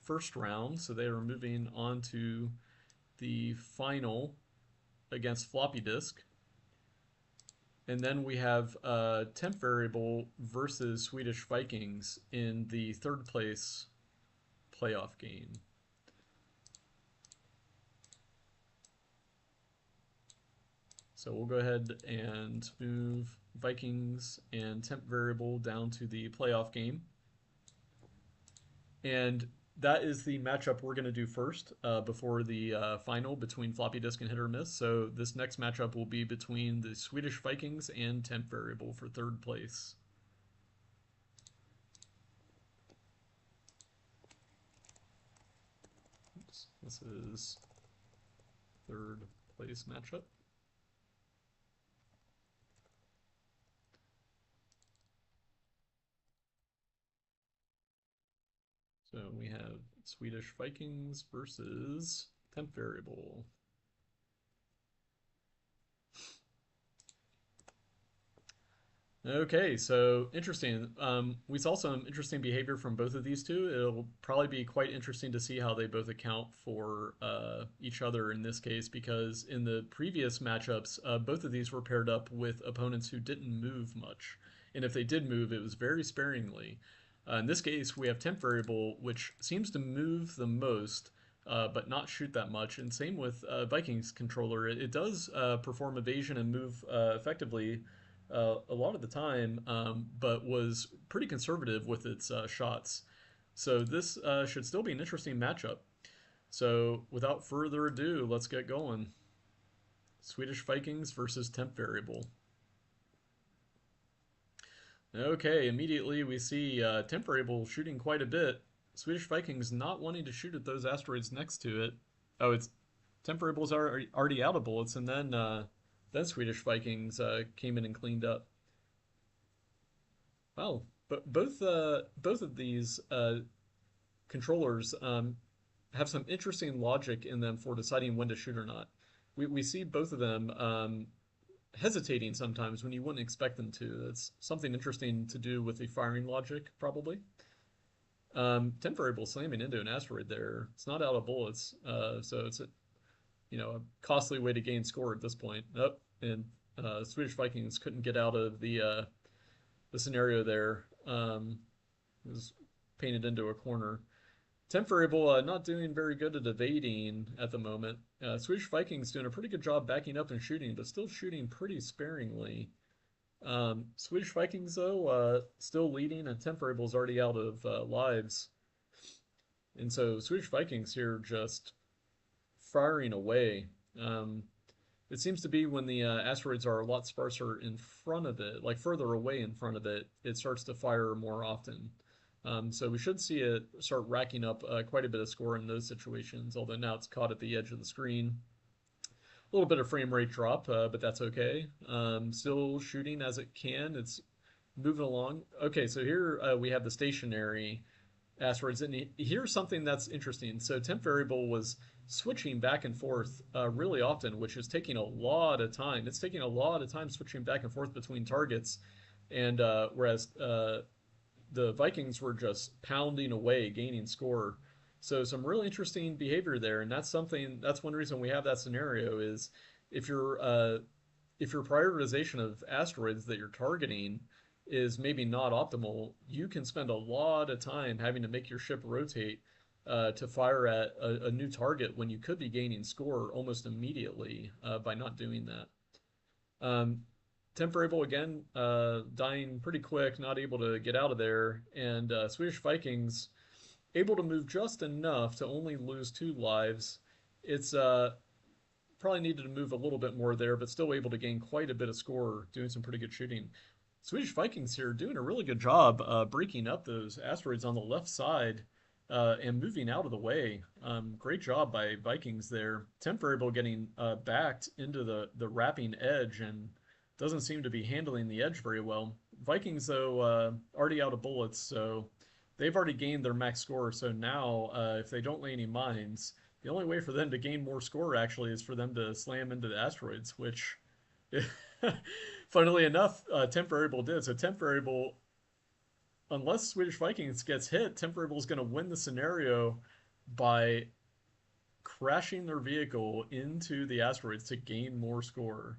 first round. So they are moving on to the final against floppy disk. And then we have temp variable versus Swedish Vikings in the third place playoff game. So we'll go ahead and move Vikings and temp variable down to the playoff game. And that is the matchup we're going to do first before the final between floppy disk and hit or miss. So this next matchup will be between the Swedish Vikings and temp variable for third place. Oops, this is third place matchup. So we have Swedish Vikings versus temp variable. Okay, so interesting. We saw some interesting behavior from both of these two. It'll probably be quite interesting to see how they both account for each other in this case, because in the previous matchups, both of these were paired up with opponents who didn't move much. And if they did move, it was very sparingly. In this case, we have temp variable, which seems to move the most, but not shoot that much. And same with Vikings controller. It does perform evasion and move effectively a lot of the time, but was pretty conservative with its shots. So this should still be an interesting matchup. So without further ado, let's get going. Swedish Vikings versus temp variable. Okay, immediately we see temp variable shooting quite a bit. Swedish Vikings not wanting to shoot at those asteroids next to it. Oh, it's temp variable's already out of bullets, and then Swedish Vikings came in and cleaned up. Wow, but both of these controllers have some interesting logic in them for deciding when to shoot or not. We see both of them hesitating sometimes when you wouldn't expect them to. That's something interesting to do with the firing logic, probably. Temp variable slamming into an asteroid there. It's not out of bullets, so it's a costly way to gain score at this point. Oh, and Swedish Vikings couldn't get out of the scenario there. Was painted into a corner. Temp variable not doing very good at evading at the moment. Swedish Vikings doing a pretty good job backing up and shooting, but still shooting pretty sparingly. Swedish Vikings, though, still leading, and temp variable is already out of lives. And so Swedish Vikings here just firing away. It seems to be when the asteroids are a lot sparser in front of it, like further away in front of it, it starts to fire more often. So we should see it start racking up quite a bit of score in those situations, although now it's caught at the edge of the screen. A little bit of frame rate drop, but that's okay. Still shooting as it can. It's moving along. Okay, so here we have the stationary asteroids. And here's something that's interesting. So temp variable was switching back and forth really often, which is taking a lot of time. It's taking a lot of time switching back and forth between targets. And whereas the Vikings were just pounding away, gaining score. So some really interesting behavior there, and that's one reason we have that scenario is if your prioritization of asteroids that you're targeting is maybe not optimal, you can spend a lot of time having to make your ship rotate to fire at a new target when you could be gaining score almost immediately by not doing that. Temp variable again, dying pretty quick, not able to get out of there, and Swedish Vikings able to move just enough to only lose 2 lives. It's probably needed to move a little bit more there, but still able to gain quite a bit of score, doing some pretty good shooting. Swedish Vikings here doing a really good job breaking up those asteroids on the left side and moving out of the way. Great job by Vikings there. Temp variable getting backed into the wrapping edge and doesn't seem to be handling the edge very well. Vikings, though, already out of bullets, so they've already gained their max score. So now, if they don't lay any mines, the only way for them to gain more score actually is for them to slam into the asteroids, which, funnily enough, temp variable did. So temp variable, unless Swedish Vikings gets hit, temp variable is going to win the scenario by crashing their vehicle into the asteroids to gain more score.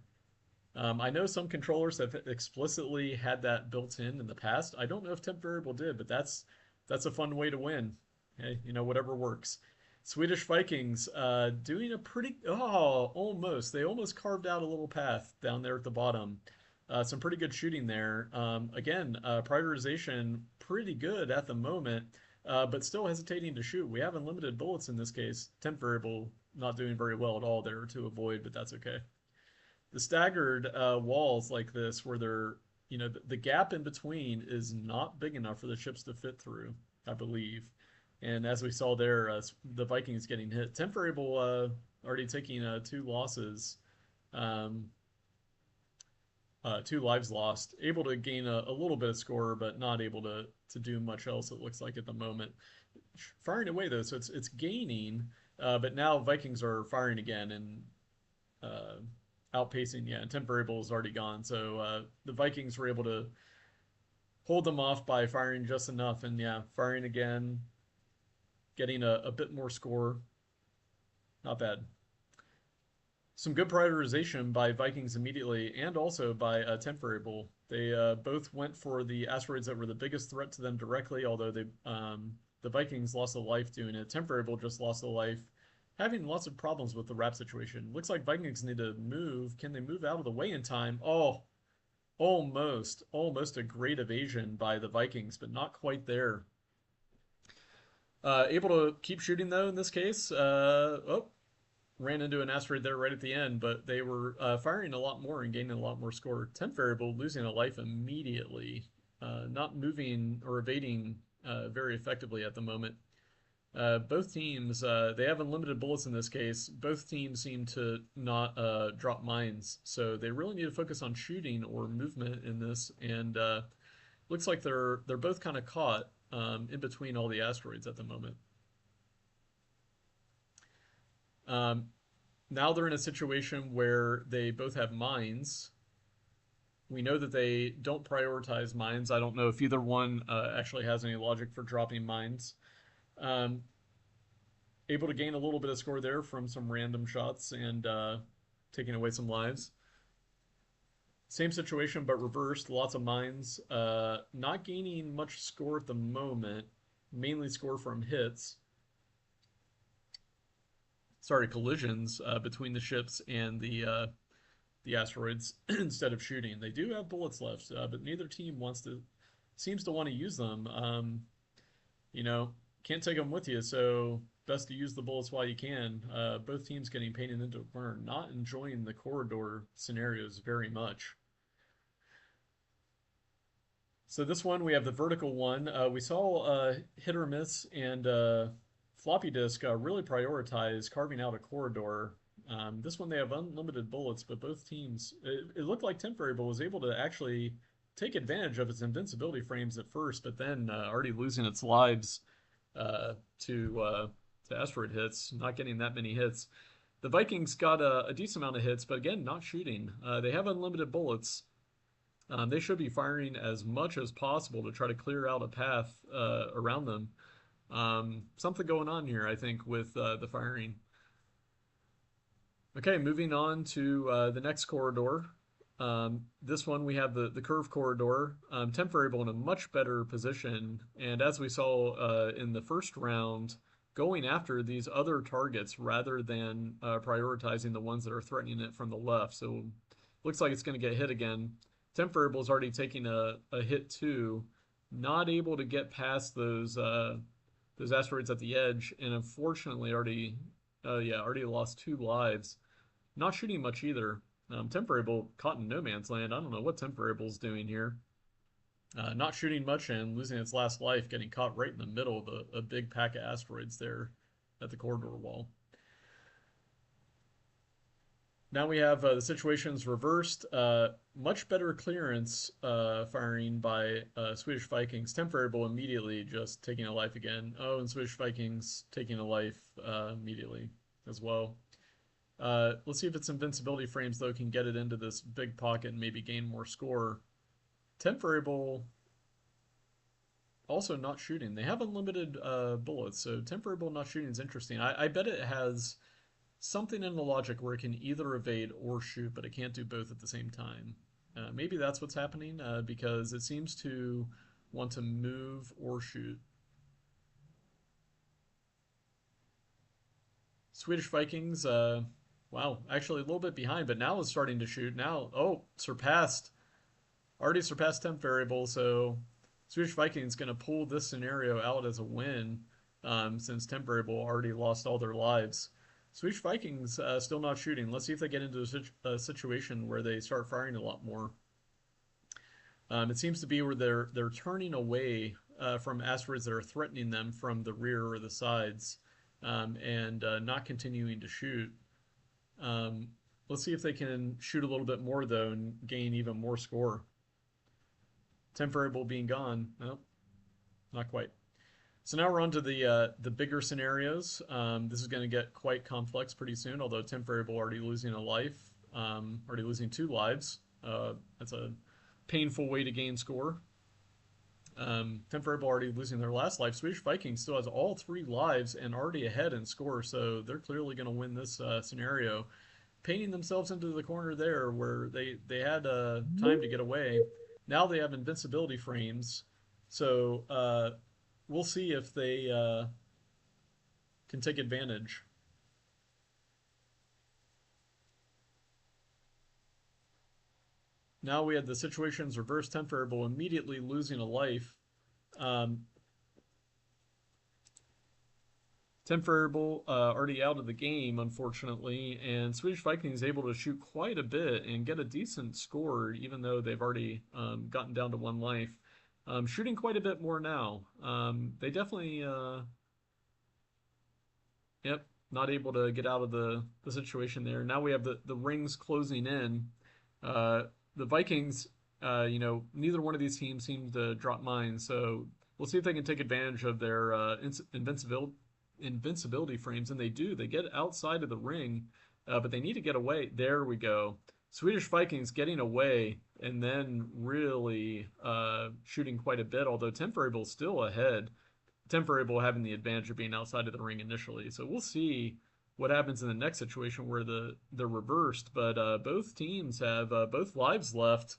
I know some controllers have explicitly had that built in the past. I don't know if temp variable did, but that's a fun way to win. Hey, whatever works. Swedish Vikings doing a pretty almost they almost carved out a little path down there at the bottom. Some pretty good shooting there. Again, prioritization pretty good at the moment. but still hesitating to shoot. We have unlimited bullets in this case. Temp variable not doing very well at all there to avoid, but that's okay. The staggered walls like this, where they're, the gap in between is not big enough for the ships to fit through, I believe. And as we saw there, the Vikings getting hit. Temp variable already taking two losses, um, two lives lost. Able to gain a little bit of score, but not able to do much else. It looks like at the moment. Firing away though, so it's gaining, but now Vikings are firing again and uh, outpacing. Yeah, and temp variable is already gone, so the Vikings were able to hold them off by firing just enough, and yeah, firing again, getting a bit more score. Not bad. Some good prioritization by Vikings immediately, and also by temp variable. They both went for the asteroids that were the biggest threat to them directly, although the Vikings lost a life doing it. Temp variable just lost a life, having lots of problems with the wrap situation. Looks like Vikings need to move. Can they move out of the way in time? Oh, almost a great evasion by the Vikings, but not quite there. Able to keep shooting though in this case. Oh, ran into an asteroid there right at the end, but they were firing a lot more and gaining a lot more score. Temp variable losing a life immediately, not moving or evading very effectively at the moment. Both teams, they have unlimited bullets in this case. Both teams seem to not drop mines, so they really need to focus on shooting or movement in this. And looks like they're both kind of caught in between all the asteroids at the moment. Um, Now they're in a situation where they both have mines. We know that they don't prioritize mines. I don't know if either one actually has any logic for dropping mines. Um, Able to gain a little bit of score there from some random shots and taking away some lives. Same situation, but reversed. Lots of mines. Not gaining much score at the moment. Mainly score from hits. Sorry, collisions between the ships and the asteroids instead of shooting. They do have bullets left, but neither team seems to want to use them. You know, can't take them with you, so best to use the bullets while you can. Both teams getting painted into a corner, not enjoying the corridor scenarios very much. So this one, we have the vertical one. We saw hit or miss and floppy disk really prioritize carving out a corridor. This one they have unlimited bullets, but both teams, it looked like Temp Variable was able to actually take advantage of its invincibility frames at first, but then already losing its lives uh, to uh, to asteroid hits, not getting that many hits. The Vikings got a decent amount of hits, but again, not shooting. They have unlimited bullets. They should be firing as much as possible to try to clear out a path around them. Something going on here, I think, with the firing. Okay, moving on to the next corridor. This one we have the curve corridor. Temp variable in a much better position, and as we saw in the first round, going after these other targets rather than prioritizing the ones that are threatening it from the left. So looks like it's going to get hit again. Temp variable is already taking a hit too, not able to get past those asteroids at the edge, and unfortunately already lost two lives. Not shooting much either. Temp variable caught in no man's land. I don't know what temp variable's doing here. Not shooting much and losing its last life, getting caught right in the middle of a big pack of asteroids there at the corridor wall. Now we have the situations reversed. Much better clearance firing by Swedish Vikings. Temp variable immediately just taking a life again. Oh, and Swedish Vikings taking a life immediately as well. Let's see if its invincibility frames, though, can get it into this big pocket and maybe gain more score. Temp variable also not shooting. They have unlimited bullets, so temp variable not shooting is interesting. I bet it has something in the logic where it can either evade or shoot, but it can't do both at the same time. Maybe that's what's happening because it seems to want to move or shoot. Swedish Vikings, wow, actually a little bit behind, but now is starting to shoot. Now, oh, already surpassed temp variable, so Swedish Vikings going to pull this scenario out as a win since Temp Variable already lost all their lives. Swedish Vikings still not shooting. Let's see if they get into a situation where they start firing a lot more. It seems to be where they're turning away from asteroids that are threatening them from the rear or the sides, and not continuing to shoot. Um, let's see if they can shoot a little bit more though and gain even more score. Temp Variable being gone. Nope, not quite. So now we're on to the bigger scenarios. This is going to get quite complex pretty soon. Although Temp Variable already losing a life, already losing 2 lives. That's a painful way to gain score. Temp Variable already losing their last life. Swedish Vikings still has all 3 lives and already ahead in score, so they're clearly going to win this scenario. Painting themselves into the corner there where they had time to get away. Now they have invincibility frames, so we'll see if they can take advantage. Now we had the situations reverse. Temp Variable immediately losing a life. Um, Temp Variable already out of the game, unfortunately, and Swedish Vikings able to shoot quite a bit and get a decent score, even though they've already gotten down to 1 life. Shooting quite a bit more now. They definitely, yep, not able to get out of the situation there. Now we have the rings closing in. Uh, the Vikings, neither one of these teams seems to drop mines, so we'll see if they can take advantage of their invincibility frames, and they do. They get outside of the ring, but they need to get away. There we go. Swedish Vikings getting away and then really shooting quite a bit, although Temp Variable still ahead. Temp Variable having the advantage of being outside of the ring initially. So we'll see what happens in the next situation where they're reversed. But both teams have both lives left.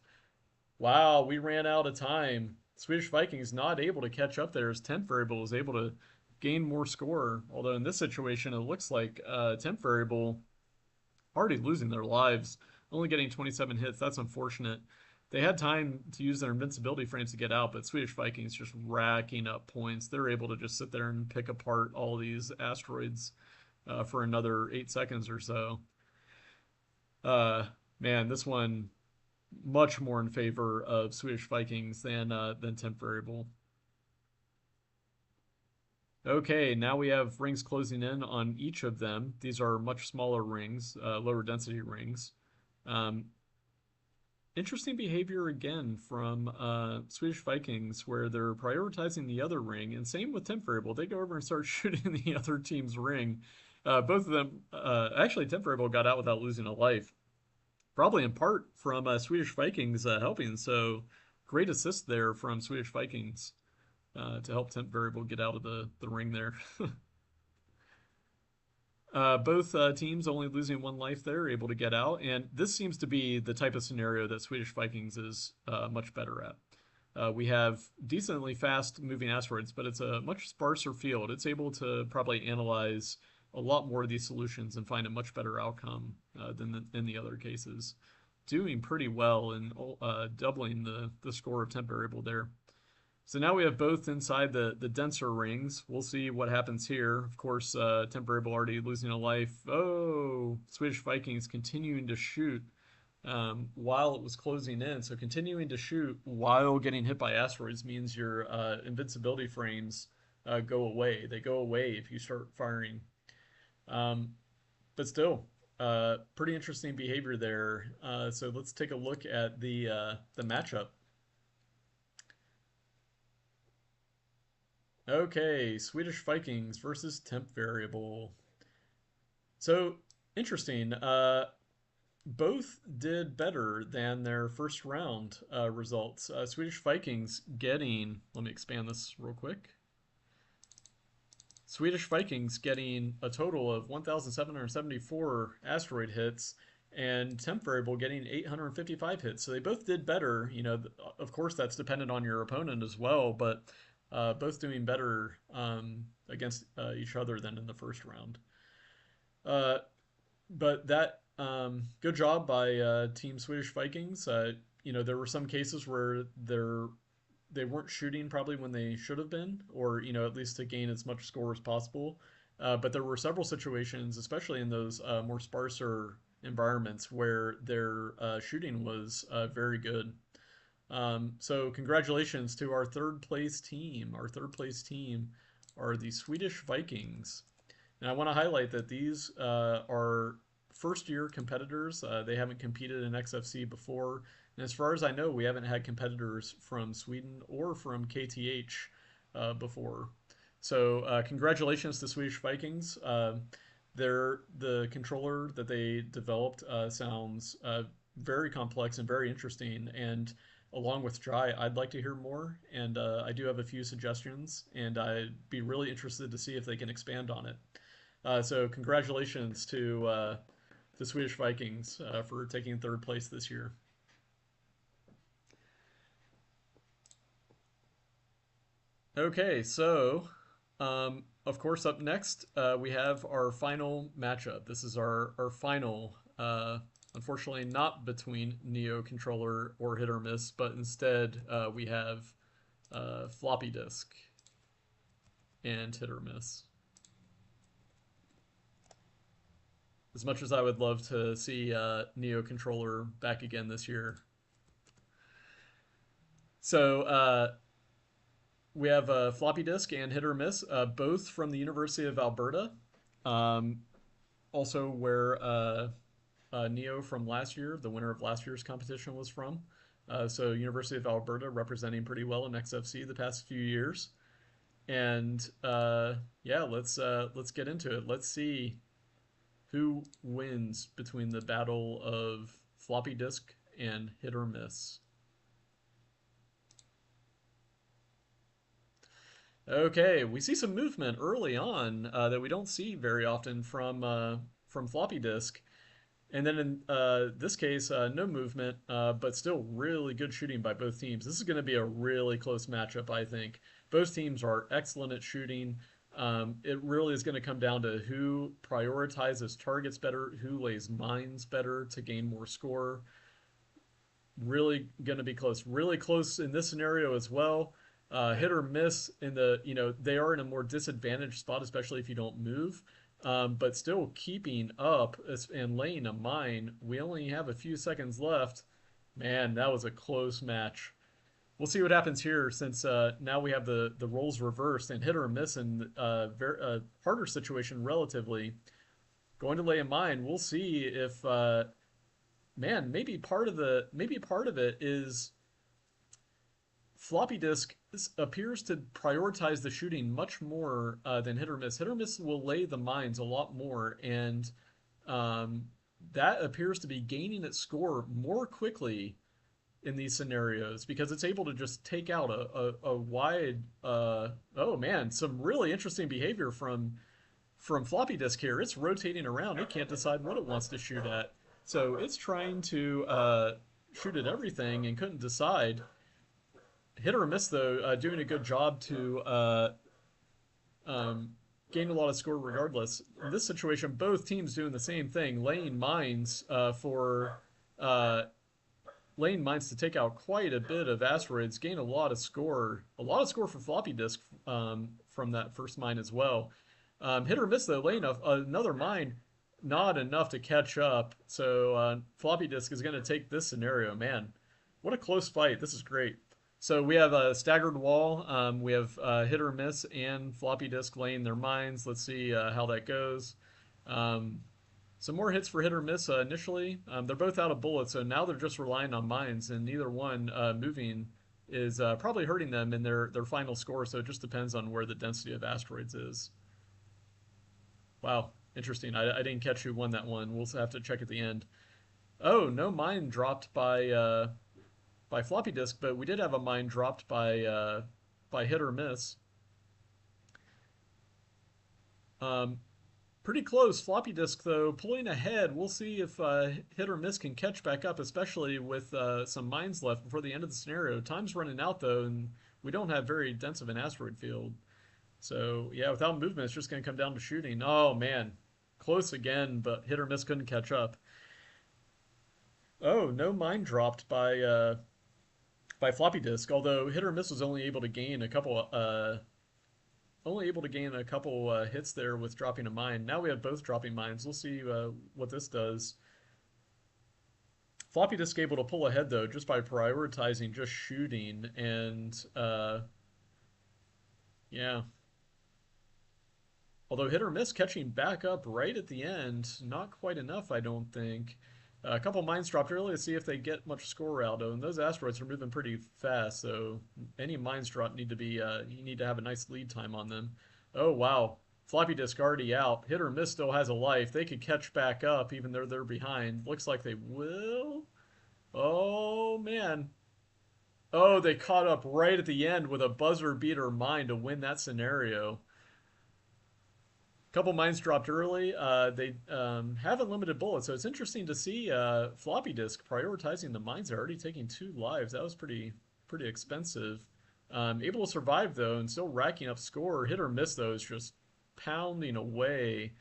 Wow, we ran out of time. Swedish Vikings not able to catch up there as Temp Variable is able to gain more score. Although in this situation, it looks like Temp Variable already losing their lives, only getting 27 hits. That's unfortunate. They had time to use their invincibility frames to get out, but Swedish Vikings just racking up points. They're able to just sit there and pick apart all these asteroids for another 8 seconds or so. Uh, Man, this one much more in favor of Swedish Vikings than Temp Variable. Okay, now we have rings closing in on each of them. These are much smaller rings, lower density rings. Um, Interesting behavior again from Swedish Vikings, where they're prioritizing the other ring, and same with Temp Variable. They go over and start shooting the other team's ring. Both of them, actually, Temp Variable got out without losing a life, probably in part from Swedish Vikings helping. So, great assist there from Swedish Vikings to help Temp Variable get out of the ring there. Both teams only losing 1 life there, able to get out. And this seems to be the type of scenario that Swedish Vikings is much better at. We have decently fast moving asteroids, but it's a much sparser field. It's able to probably analyze a lot more of these solutions and find a much better outcome than in the other cases. Doing pretty well in doubling the score of Temp Variable there. So now we have both inside the denser rings. We'll see what happens here. Of course, Temp Variable already losing a life. Oh, Swedish Vikings continuing to shoot while it was closing in. So continuing to shoot while getting hit by asteroids means your invincibility frames go away. They go away if you start firing. Um, but still, pretty interesting behavior there. So let's take a look at the matchup. Okay, Swedish Vikings versus Temp Variable. So interesting. Both did better than their first round results. Swedish Vikings getting, let me expand this real quick. Swedish Vikings getting a total of 1,774 asteroid hits, and Temp Variable getting 855 hits. So they both did better. Of course, that's dependent on your opponent as well, but both doing better against each other than in the first round. But that good job by Team Swedish Vikings. There were some cases where they weren't shooting probably when they should have been, or at least to gain as much score as possible. But there were several situations, especially in those more sparser environments, where their shooting was very good. So congratulations to our third place team. Our third place team are the Swedish Vikings. And I want to highlight that these are first year competitors. They haven't competed in XFC before. And as far as I know, we haven't had competitors from Sweden or from KTH before. So congratulations to Swedish Vikings. The controller that they developed sounds very complex and very interesting. And along with Jai, I'd like to hear more. And I do have a few suggestions, and I'd be really interested to see if they can expand on it. So congratulations to the Swedish Vikings for taking third place this year. Okay, so of course, up next we have our final matchup. This is our final, unfortunately, not between Neo controller or hit or miss, but instead we have floppy disk and hit or miss. As much as I would love to see Neo controller back again this year. So we have floppy disk and hit or miss, both from the University of Alberta. Um, Also, where Neo from last year, the winner of last year's competition, was from. So University of Alberta representing pretty well in XFC the past few years. And yeah, let's get into it. Let's see who wins between the battle of floppy disk and hit or miss. Okay, we see some movement early on that we don't see very often from floppy disk. And then in this case, no movement, but still really good shooting by both teams. This is going to be a really close matchup, I think. Both teams are excellent at shooting. It really is going to come down to who prioritizes targets better, who lays mines better to gain more score. Really going to be close. Really close in this scenario as well. Hit or miss in the, they are in a more disadvantaged spot, especially if you don't move. But still keeping up and laying a mine. We only have a few seconds left. Man, that was a close match. We'll see what happens here since now we have the roles reversed and hit or miss in a harder situation relatively. Going to lay a mine. We'll see if man, maybe part of it is floppy disk appears to prioritize the shooting much more than hit or miss. Hit or miss will lay the mines a lot more, and that appears to be gaining its score more quickly in these scenarios because it's able to just take out a wide. Oh man, some really interesting behavior from floppy disk here. It's rotating around. It can't decide what it wants to shoot at, so it's trying to shoot at everything and couldn't decide. Hit or miss though, doing a good job to gain a lot of score regardless. In this situation, both teams doing the same thing, laying mines to take out quite a bit of asteroids, gain a lot of score for floppy disk from that first mine as well. Hit or miss though, laying another mine, not enough to catch up. So floppy disk is going to take this scenario. Man, what a close fight! This is great. So we have a staggered wall. We have hit or miss and floppy disk laying their mines. Let's see how that goes. Some more hits for hit or miss initially. They're both out of bullets, so now they're just relying on mines, and neither one moving is probably hurting them in their final score, so it just depends on where the density of asteroids is. Wow, interesting. I didn't catch who won that one. We'll have to check at the end. Oh, no mine dropped by floppy disk, but we did have a mine dropped by hit or miss. Pretty close. Floppy disk though pulling ahead. We'll see if hit or miss can catch back up, especially with some mines left before the end of the scenario. Time's running out though, and we don't have very dense of an asteroid field. So yeah, without movement, it's just going to come down to shooting. Oh man, close again, but hit or miss couldn't catch up. Oh, no mine dropped by floppy disk. Although Hit or Miss was only able to gain a couple hits there with dropping a mine. Now we have both dropping mines. We'll see what this does. Floppy disk able to pull ahead though just by prioritizing just shooting and yeah. Although Hit or Miss catching back up right at the end, not quite enough, I don't think. A couple mines dropped early to see if they get much score out of, and those asteroids are moving pretty fast, so any mines drop need to be you need to have a nice lead time on them. Oh wow, floppy disk already out. Hit or Miss still has a life. They could catch back up even though they're behind. Looks like they will. Oh man. Oh, they caught up right at the end with a buzzer beater mine to win that scenario. Couple mines dropped early. They have unlimited bullets, so it's interesting to see floppy disk prioritizing the mines. They're already taking 2 lives. That was pretty expensive. Able to survive though, and still racking up score. Hit or Miss though is just pounding away,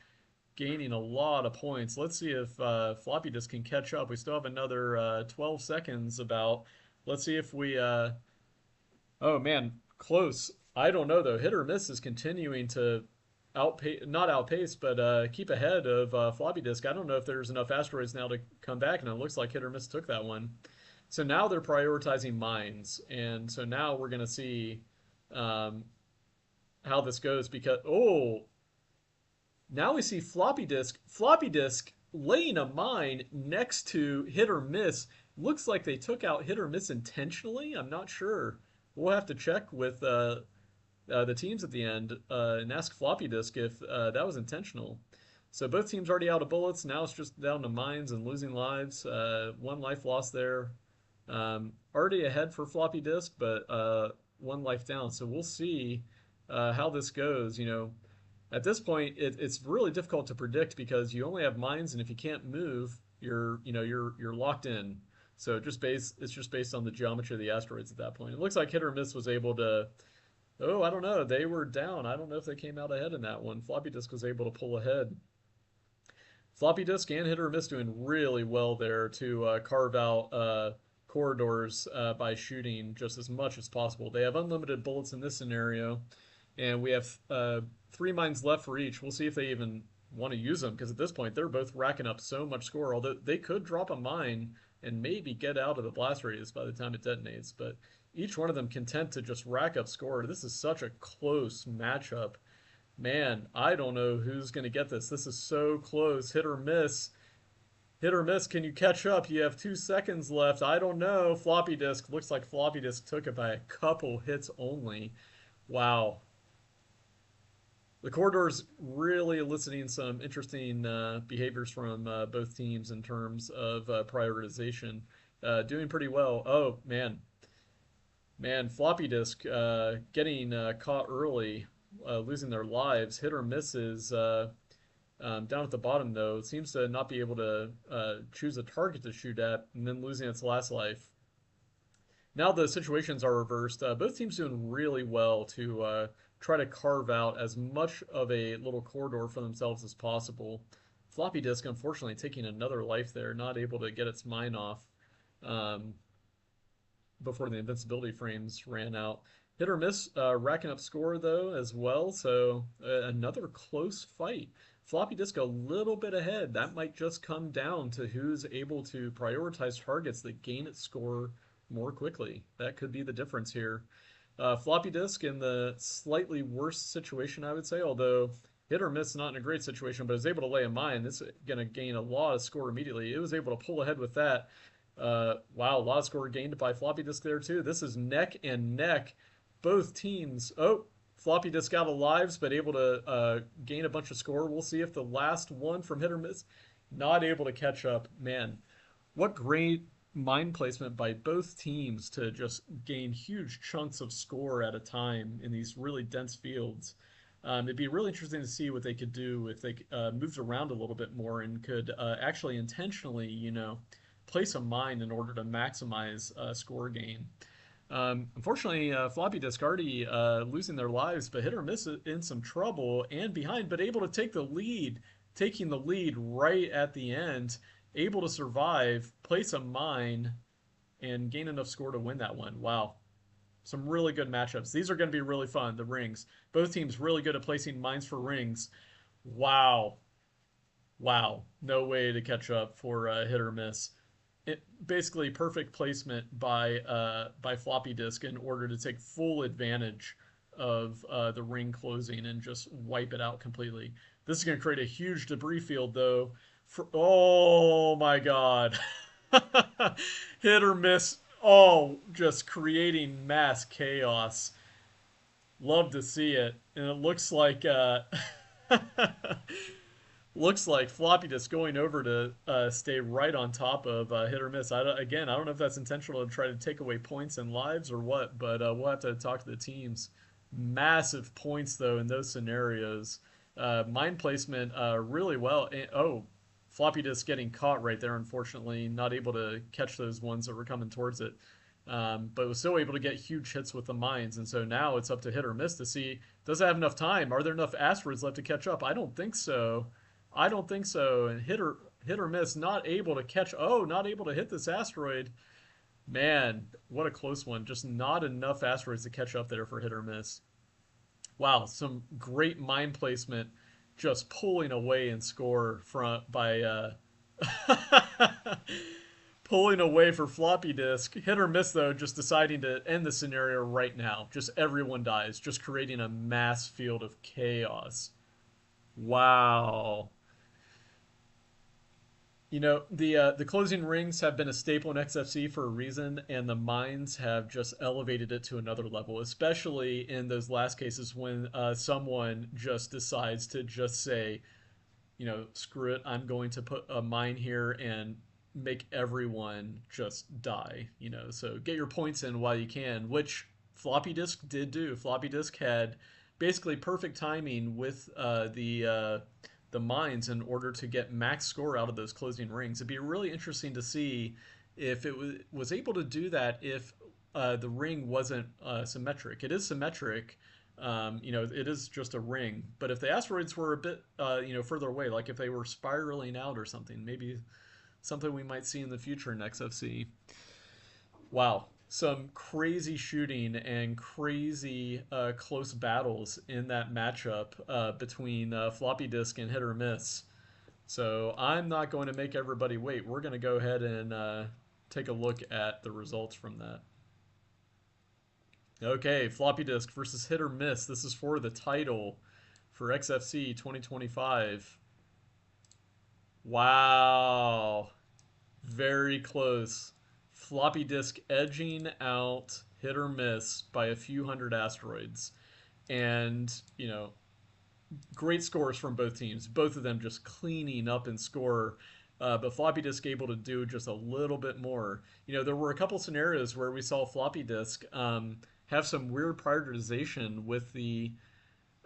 gaining a lot of points. Let's see if floppy disk can catch up. We still have another 12 seconds about. Let's see if we. Oh man, close. I don't know though. Hit or Miss is continuing to outpace, not outpace, but keep ahead of floppy disk. I don't know if there's enough asteroids now to come back, and it looks like Hit or Miss took that one. So now they're prioritizing mines, and so now we're gonna see um, how this goes because now we see floppy disk laying a mine next to Hit or Miss. Looks like they took out Hit or Miss intentionally. I'm not sure. We'll have to check with the teams at the end and ask floppy disk if that was intentional. So both teams already out of bullets. Now it's just down to mines and losing lives. 1 life lost there. Already ahead for floppy disk, but 1 life down. So we'll see how this goes. At this point, it's really difficult to predict because you only have mines, and if you can't move, you're locked in. So it's just based on the geometry of the asteroids at that point. It looks like Hit or Miss was able to. Oh, I don't know. They were down. I don't know if they came out ahead in that one. Floppy disk was able to pull ahead. Floppy disk and Hit or Miss doing really well there to carve out corridors by shooting just as much as possible. They have unlimited bullets in this scenario, and we have 3 mines left for each. We'll see if they even want to use them because at this point they're both racking up so much score. Although they could drop a mine and maybe get out of the blast radius by the time it detonates, but each one of them content to just rack up score. This is such a close matchup. Man, I don't know who's going to get this. This is so close. Hit or Miss. Hit or Miss. Can you catch up? You have 2 seconds left. I don't know. Floppy disk. Looks like floppy disk took it by a couple hits only. Wow. The corridor's really eliciting some interesting behaviors from both teams in terms of prioritization. Doing pretty well. Oh, man. Man, floppy disk getting caught early, losing their lives. Hit or Misses down at the bottom, though, seems to not be able to choose a target to shoot at and then losing its last life. Now the situations are reversed. Both teams doing really well to try to carve out as much of a little corridor for themselves as possible. Floppy disk, unfortunately, taking another life there, not able to get its mine off. Before the invincibility frames ran out. Hit or Miss racking up score though as well, so another close fight. Floppy disk a little bit ahead. That might just come down to who's able to prioritize targets that gain its score more quickly. That could be the difference here. Floppy disk in the slightly worse situation, I would say, although Hit or Miss not in a great situation, but is able to lay a mine. This is going to gain a lot of score immediately. It was able to pull ahead with that. Wow, a lot of score gained by floppy disk there too. This is neck and neck. Both teams. Oh, floppy disk out of lives, but able to gain a bunch of score. We'll see if the last one from Hit or Miss not able to catch up. Man, what great mine placement by both teams to just gain huge chunks of score at a time in these really dense fields. It'd be really interesting to see what they could do if they moved around a little bit more and could actually intentionally, place a mine in order to maximize score gain. Unfortunately, floppy disk already losing their lives, but Hit or Miss in some trouble and behind, but able to take the lead, taking the lead right at the end, able to survive, place a mine, and gain enough score to win that one. Wow. Some really good matchups. These are going to be really fun, the rings. Both teams really good at placing mines for rings. Wow. Wow. No way to catch up for hit or miss. Basically perfect placement by floppy disk in order to take full advantage of the ring closing and just wipe it out completely. This is going to create a huge debris field though. Oh my god. Hit or miss. Oh, just creating mass chaos. Love to see it. And it looks like looks like floppy disk going over to stay right on top of hit or miss. Again, I don't know if that's intentional to try to take away points and lives or what, but we'll have to talk to the teams. Massive points though in those scenarios. Mine placement really well. Oh, floppy disk getting caught right there. Unfortunately, not able to catch those ones that were coming towards it. But was still able to get huge hits with the mines, and so now it's up to hit or miss to see does it have enough time? Are there enough asteroids left to catch up? I don't think so. I don't think so. And hit or miss, not able to catch. Oh, not able to hit this asteroid. Man, what a close one. Just not enough asteroids to catch up there for hit or miss. Wow, some great mine placement, just pulling away in score from by pulling away for floppy disk. Hit or miss though, just deciding to end the scenario right now. Just everyone dies, just creating a mass field of chaos. Wow. The closing rings have been a staple in XFC for a reason, and the mines have just elevated it to another level, especially in those last cases when someone just decides to just say, screw it, I'm going to put a mine here and make everyone just die, So get your points in while you can, which floppy disk did do. Floppy disk had basically perfect timing with the mines in order to get max score out of those closing rings. It'd be really interesting to see if it was able to do that if the ring wasn't symmetric. It is symmetric. It is just a ring. But if the asteroids were a bit, further away, like if they were spiraling out or something, maybe something we might see in the future in XFC. Wow, some crazy shooting and crazy close battles in that matchup between floppy disk and hit or miss. So I'm not going to make everybody wait. We're going to go ahead and take a look at the results from that. Okay, floppy disk versus hit or miss. This is for the title for XFC 2025. Wow. Very close. Floppy disk edging out hit or miss by a few hundred asteroids. And, great scores from both teams. Both of them just cleaning up in score. But floppy disk able to do just a little bit more. There were a couple scenarios where we saw floppy disk have some weird prioritization with the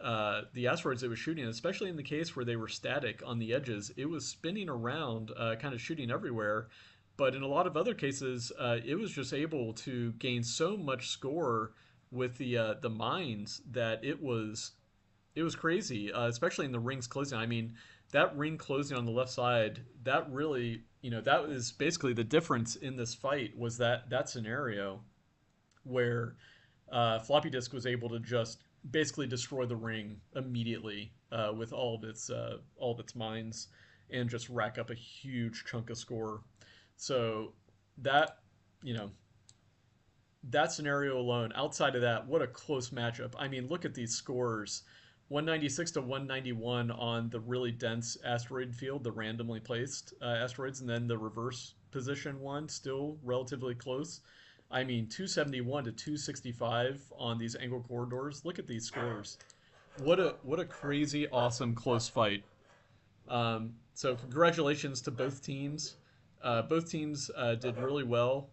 asteroids it was shooting, especially in the case where they were static on the edges. It was spinning around, kind of shooting everywhere. But in a lot of other cases, it was just able to gain so much score with the mines that it was crazy, especially in the rings closing. I mean, that ring closing on the left side, that really, that was basically the difference in this fight was that scenario where floppy disk was able to just basically destroy the ring immediately with all of its mines and just rack up a huge chunk of score. So that you know that scenario alone, outside of that, what a close matchup. I mean, look at these scores. 196 to 191 on the really dense asteroid field, the randomly placed asteroids, and then the reverse position one, still relatively close. I mean, 271 to 265 on these angle corridors. Look at these scores. What a crazy, awesome, close fight. So congratulations to both teams. Both teams did really well,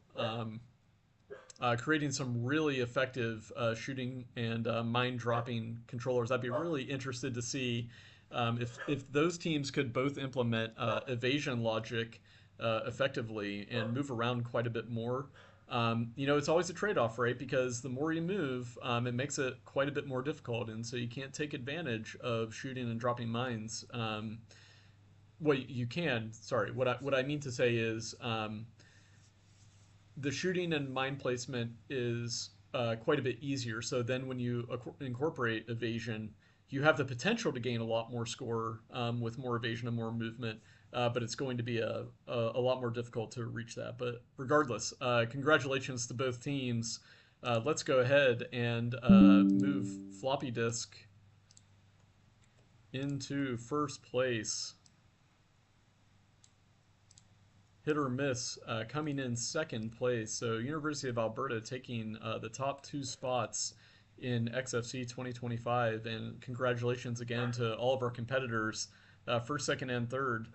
creating some really effective shooting and mine dropping controllers. I'd be really interested to see if those teams could both implement evasion logic effectively and move around quite a bit more. It's always a trade-off, right? Because the more you move, it makes it quite a bit more difficult, and so you can't take advantage of shooting and dropping mines. Well, you can. Sorry, what I mean to say is the shooting and mine placement is quite a bit easier. So then when you incorporate evasion, you have the potential to gain a lot more score with more evasion and more movement. But it's going to be a lot more difficult to reach that. But regardless, congratulations to both teams. Let's go ahead and move floppy disk into first place. Hit or miss coming in second place. So University of Alberta taking the top two spots in XFC 2025. And congratulations again to all of our competitors, first, second, and third,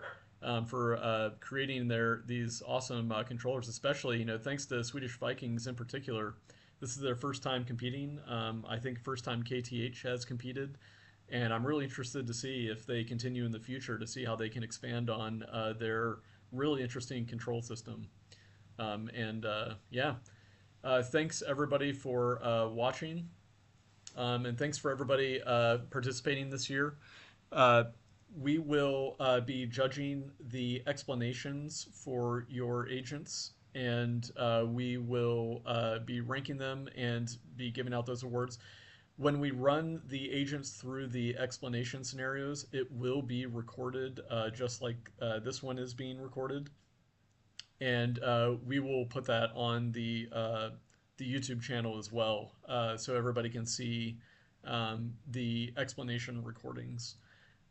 for creating these awesome controllers. Especially, thanks to Swedish Vikings in particular. This is their first time competing. I think first time KTH has competed, and I'm really interested to see if they continue in the future to see how they can expand on their really interesting control system. And yeah, thanks everybody for watching, and thanks for everybody participating this year. Uh, we will be judging the explanations for your agents, and we will be ranking them and be giving out those awards. When we run the agents through the explanation scenarios, it will be recorded just like this one is being recorded. And we will put that on the YouTube channel as well, so everybody can see the explanation recordings.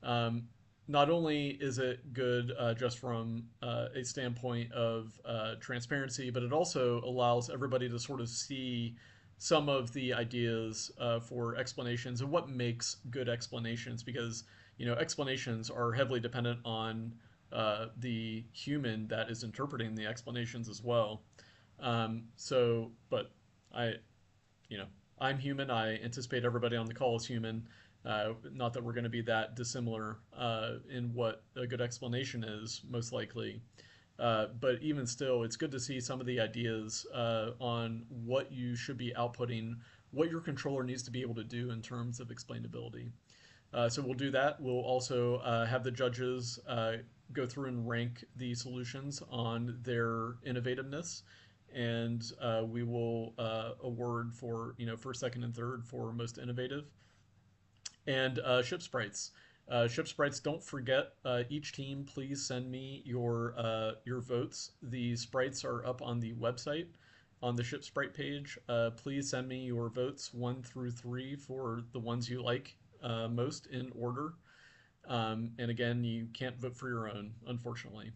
Um, Not only is it good just from a standpoint of transparency, but it also allows everybody to sort of see some of the ideas for explanations and what makes good explanations, because explanations are heavily dependent on the human that is interpreting the explanations as well. But I, you know, I'm human. I anticipate everybody on the call is human. Not that we're going to be that dissimilar in what a good explanation is, most likely. But even still, it's good to see some of the ideas on what you should be outputting, what your controller needs to be able to do in terms of explainability. So we'll do that. We'll also have the judges go through and rank the solutions on their innovativeness, and we will award for first, second, and third for most innovative. And ship sprites. Ship sprites. Don't forget, each team, please send me your votes. The sprites are up on the website on the ship sprite page. Please send me your votes 1 through 3 for the ones you like most in order. And again, you can't vote for your own, unfortunately.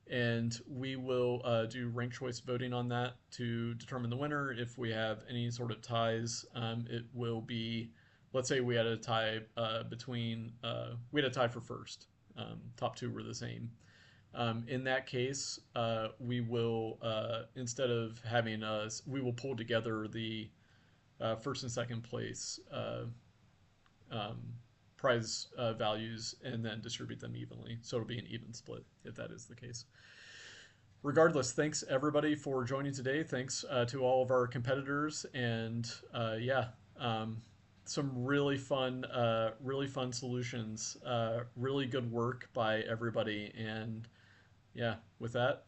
And we will do ranked choice voting on that to determine the winner. If we have any sort of ties, it will be, let's say we had a tie we had a tie for first. Top two were the same. In that case, we will, instead of having us, we will pull together the first and second place um, prize values and then distribute them evenly. So it'll be an even split if that is the case. Regardless, thanks everybody for joining today. Thanks to all of our competitors, and yeah, some really fun solutions. Really good work by everybody, and yeah, with that,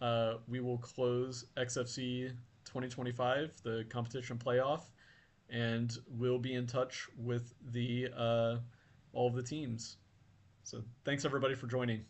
we will close XFC 2025, the competition playoff, and we'll be in touch with the all of the teams. So thanks everybody for joining.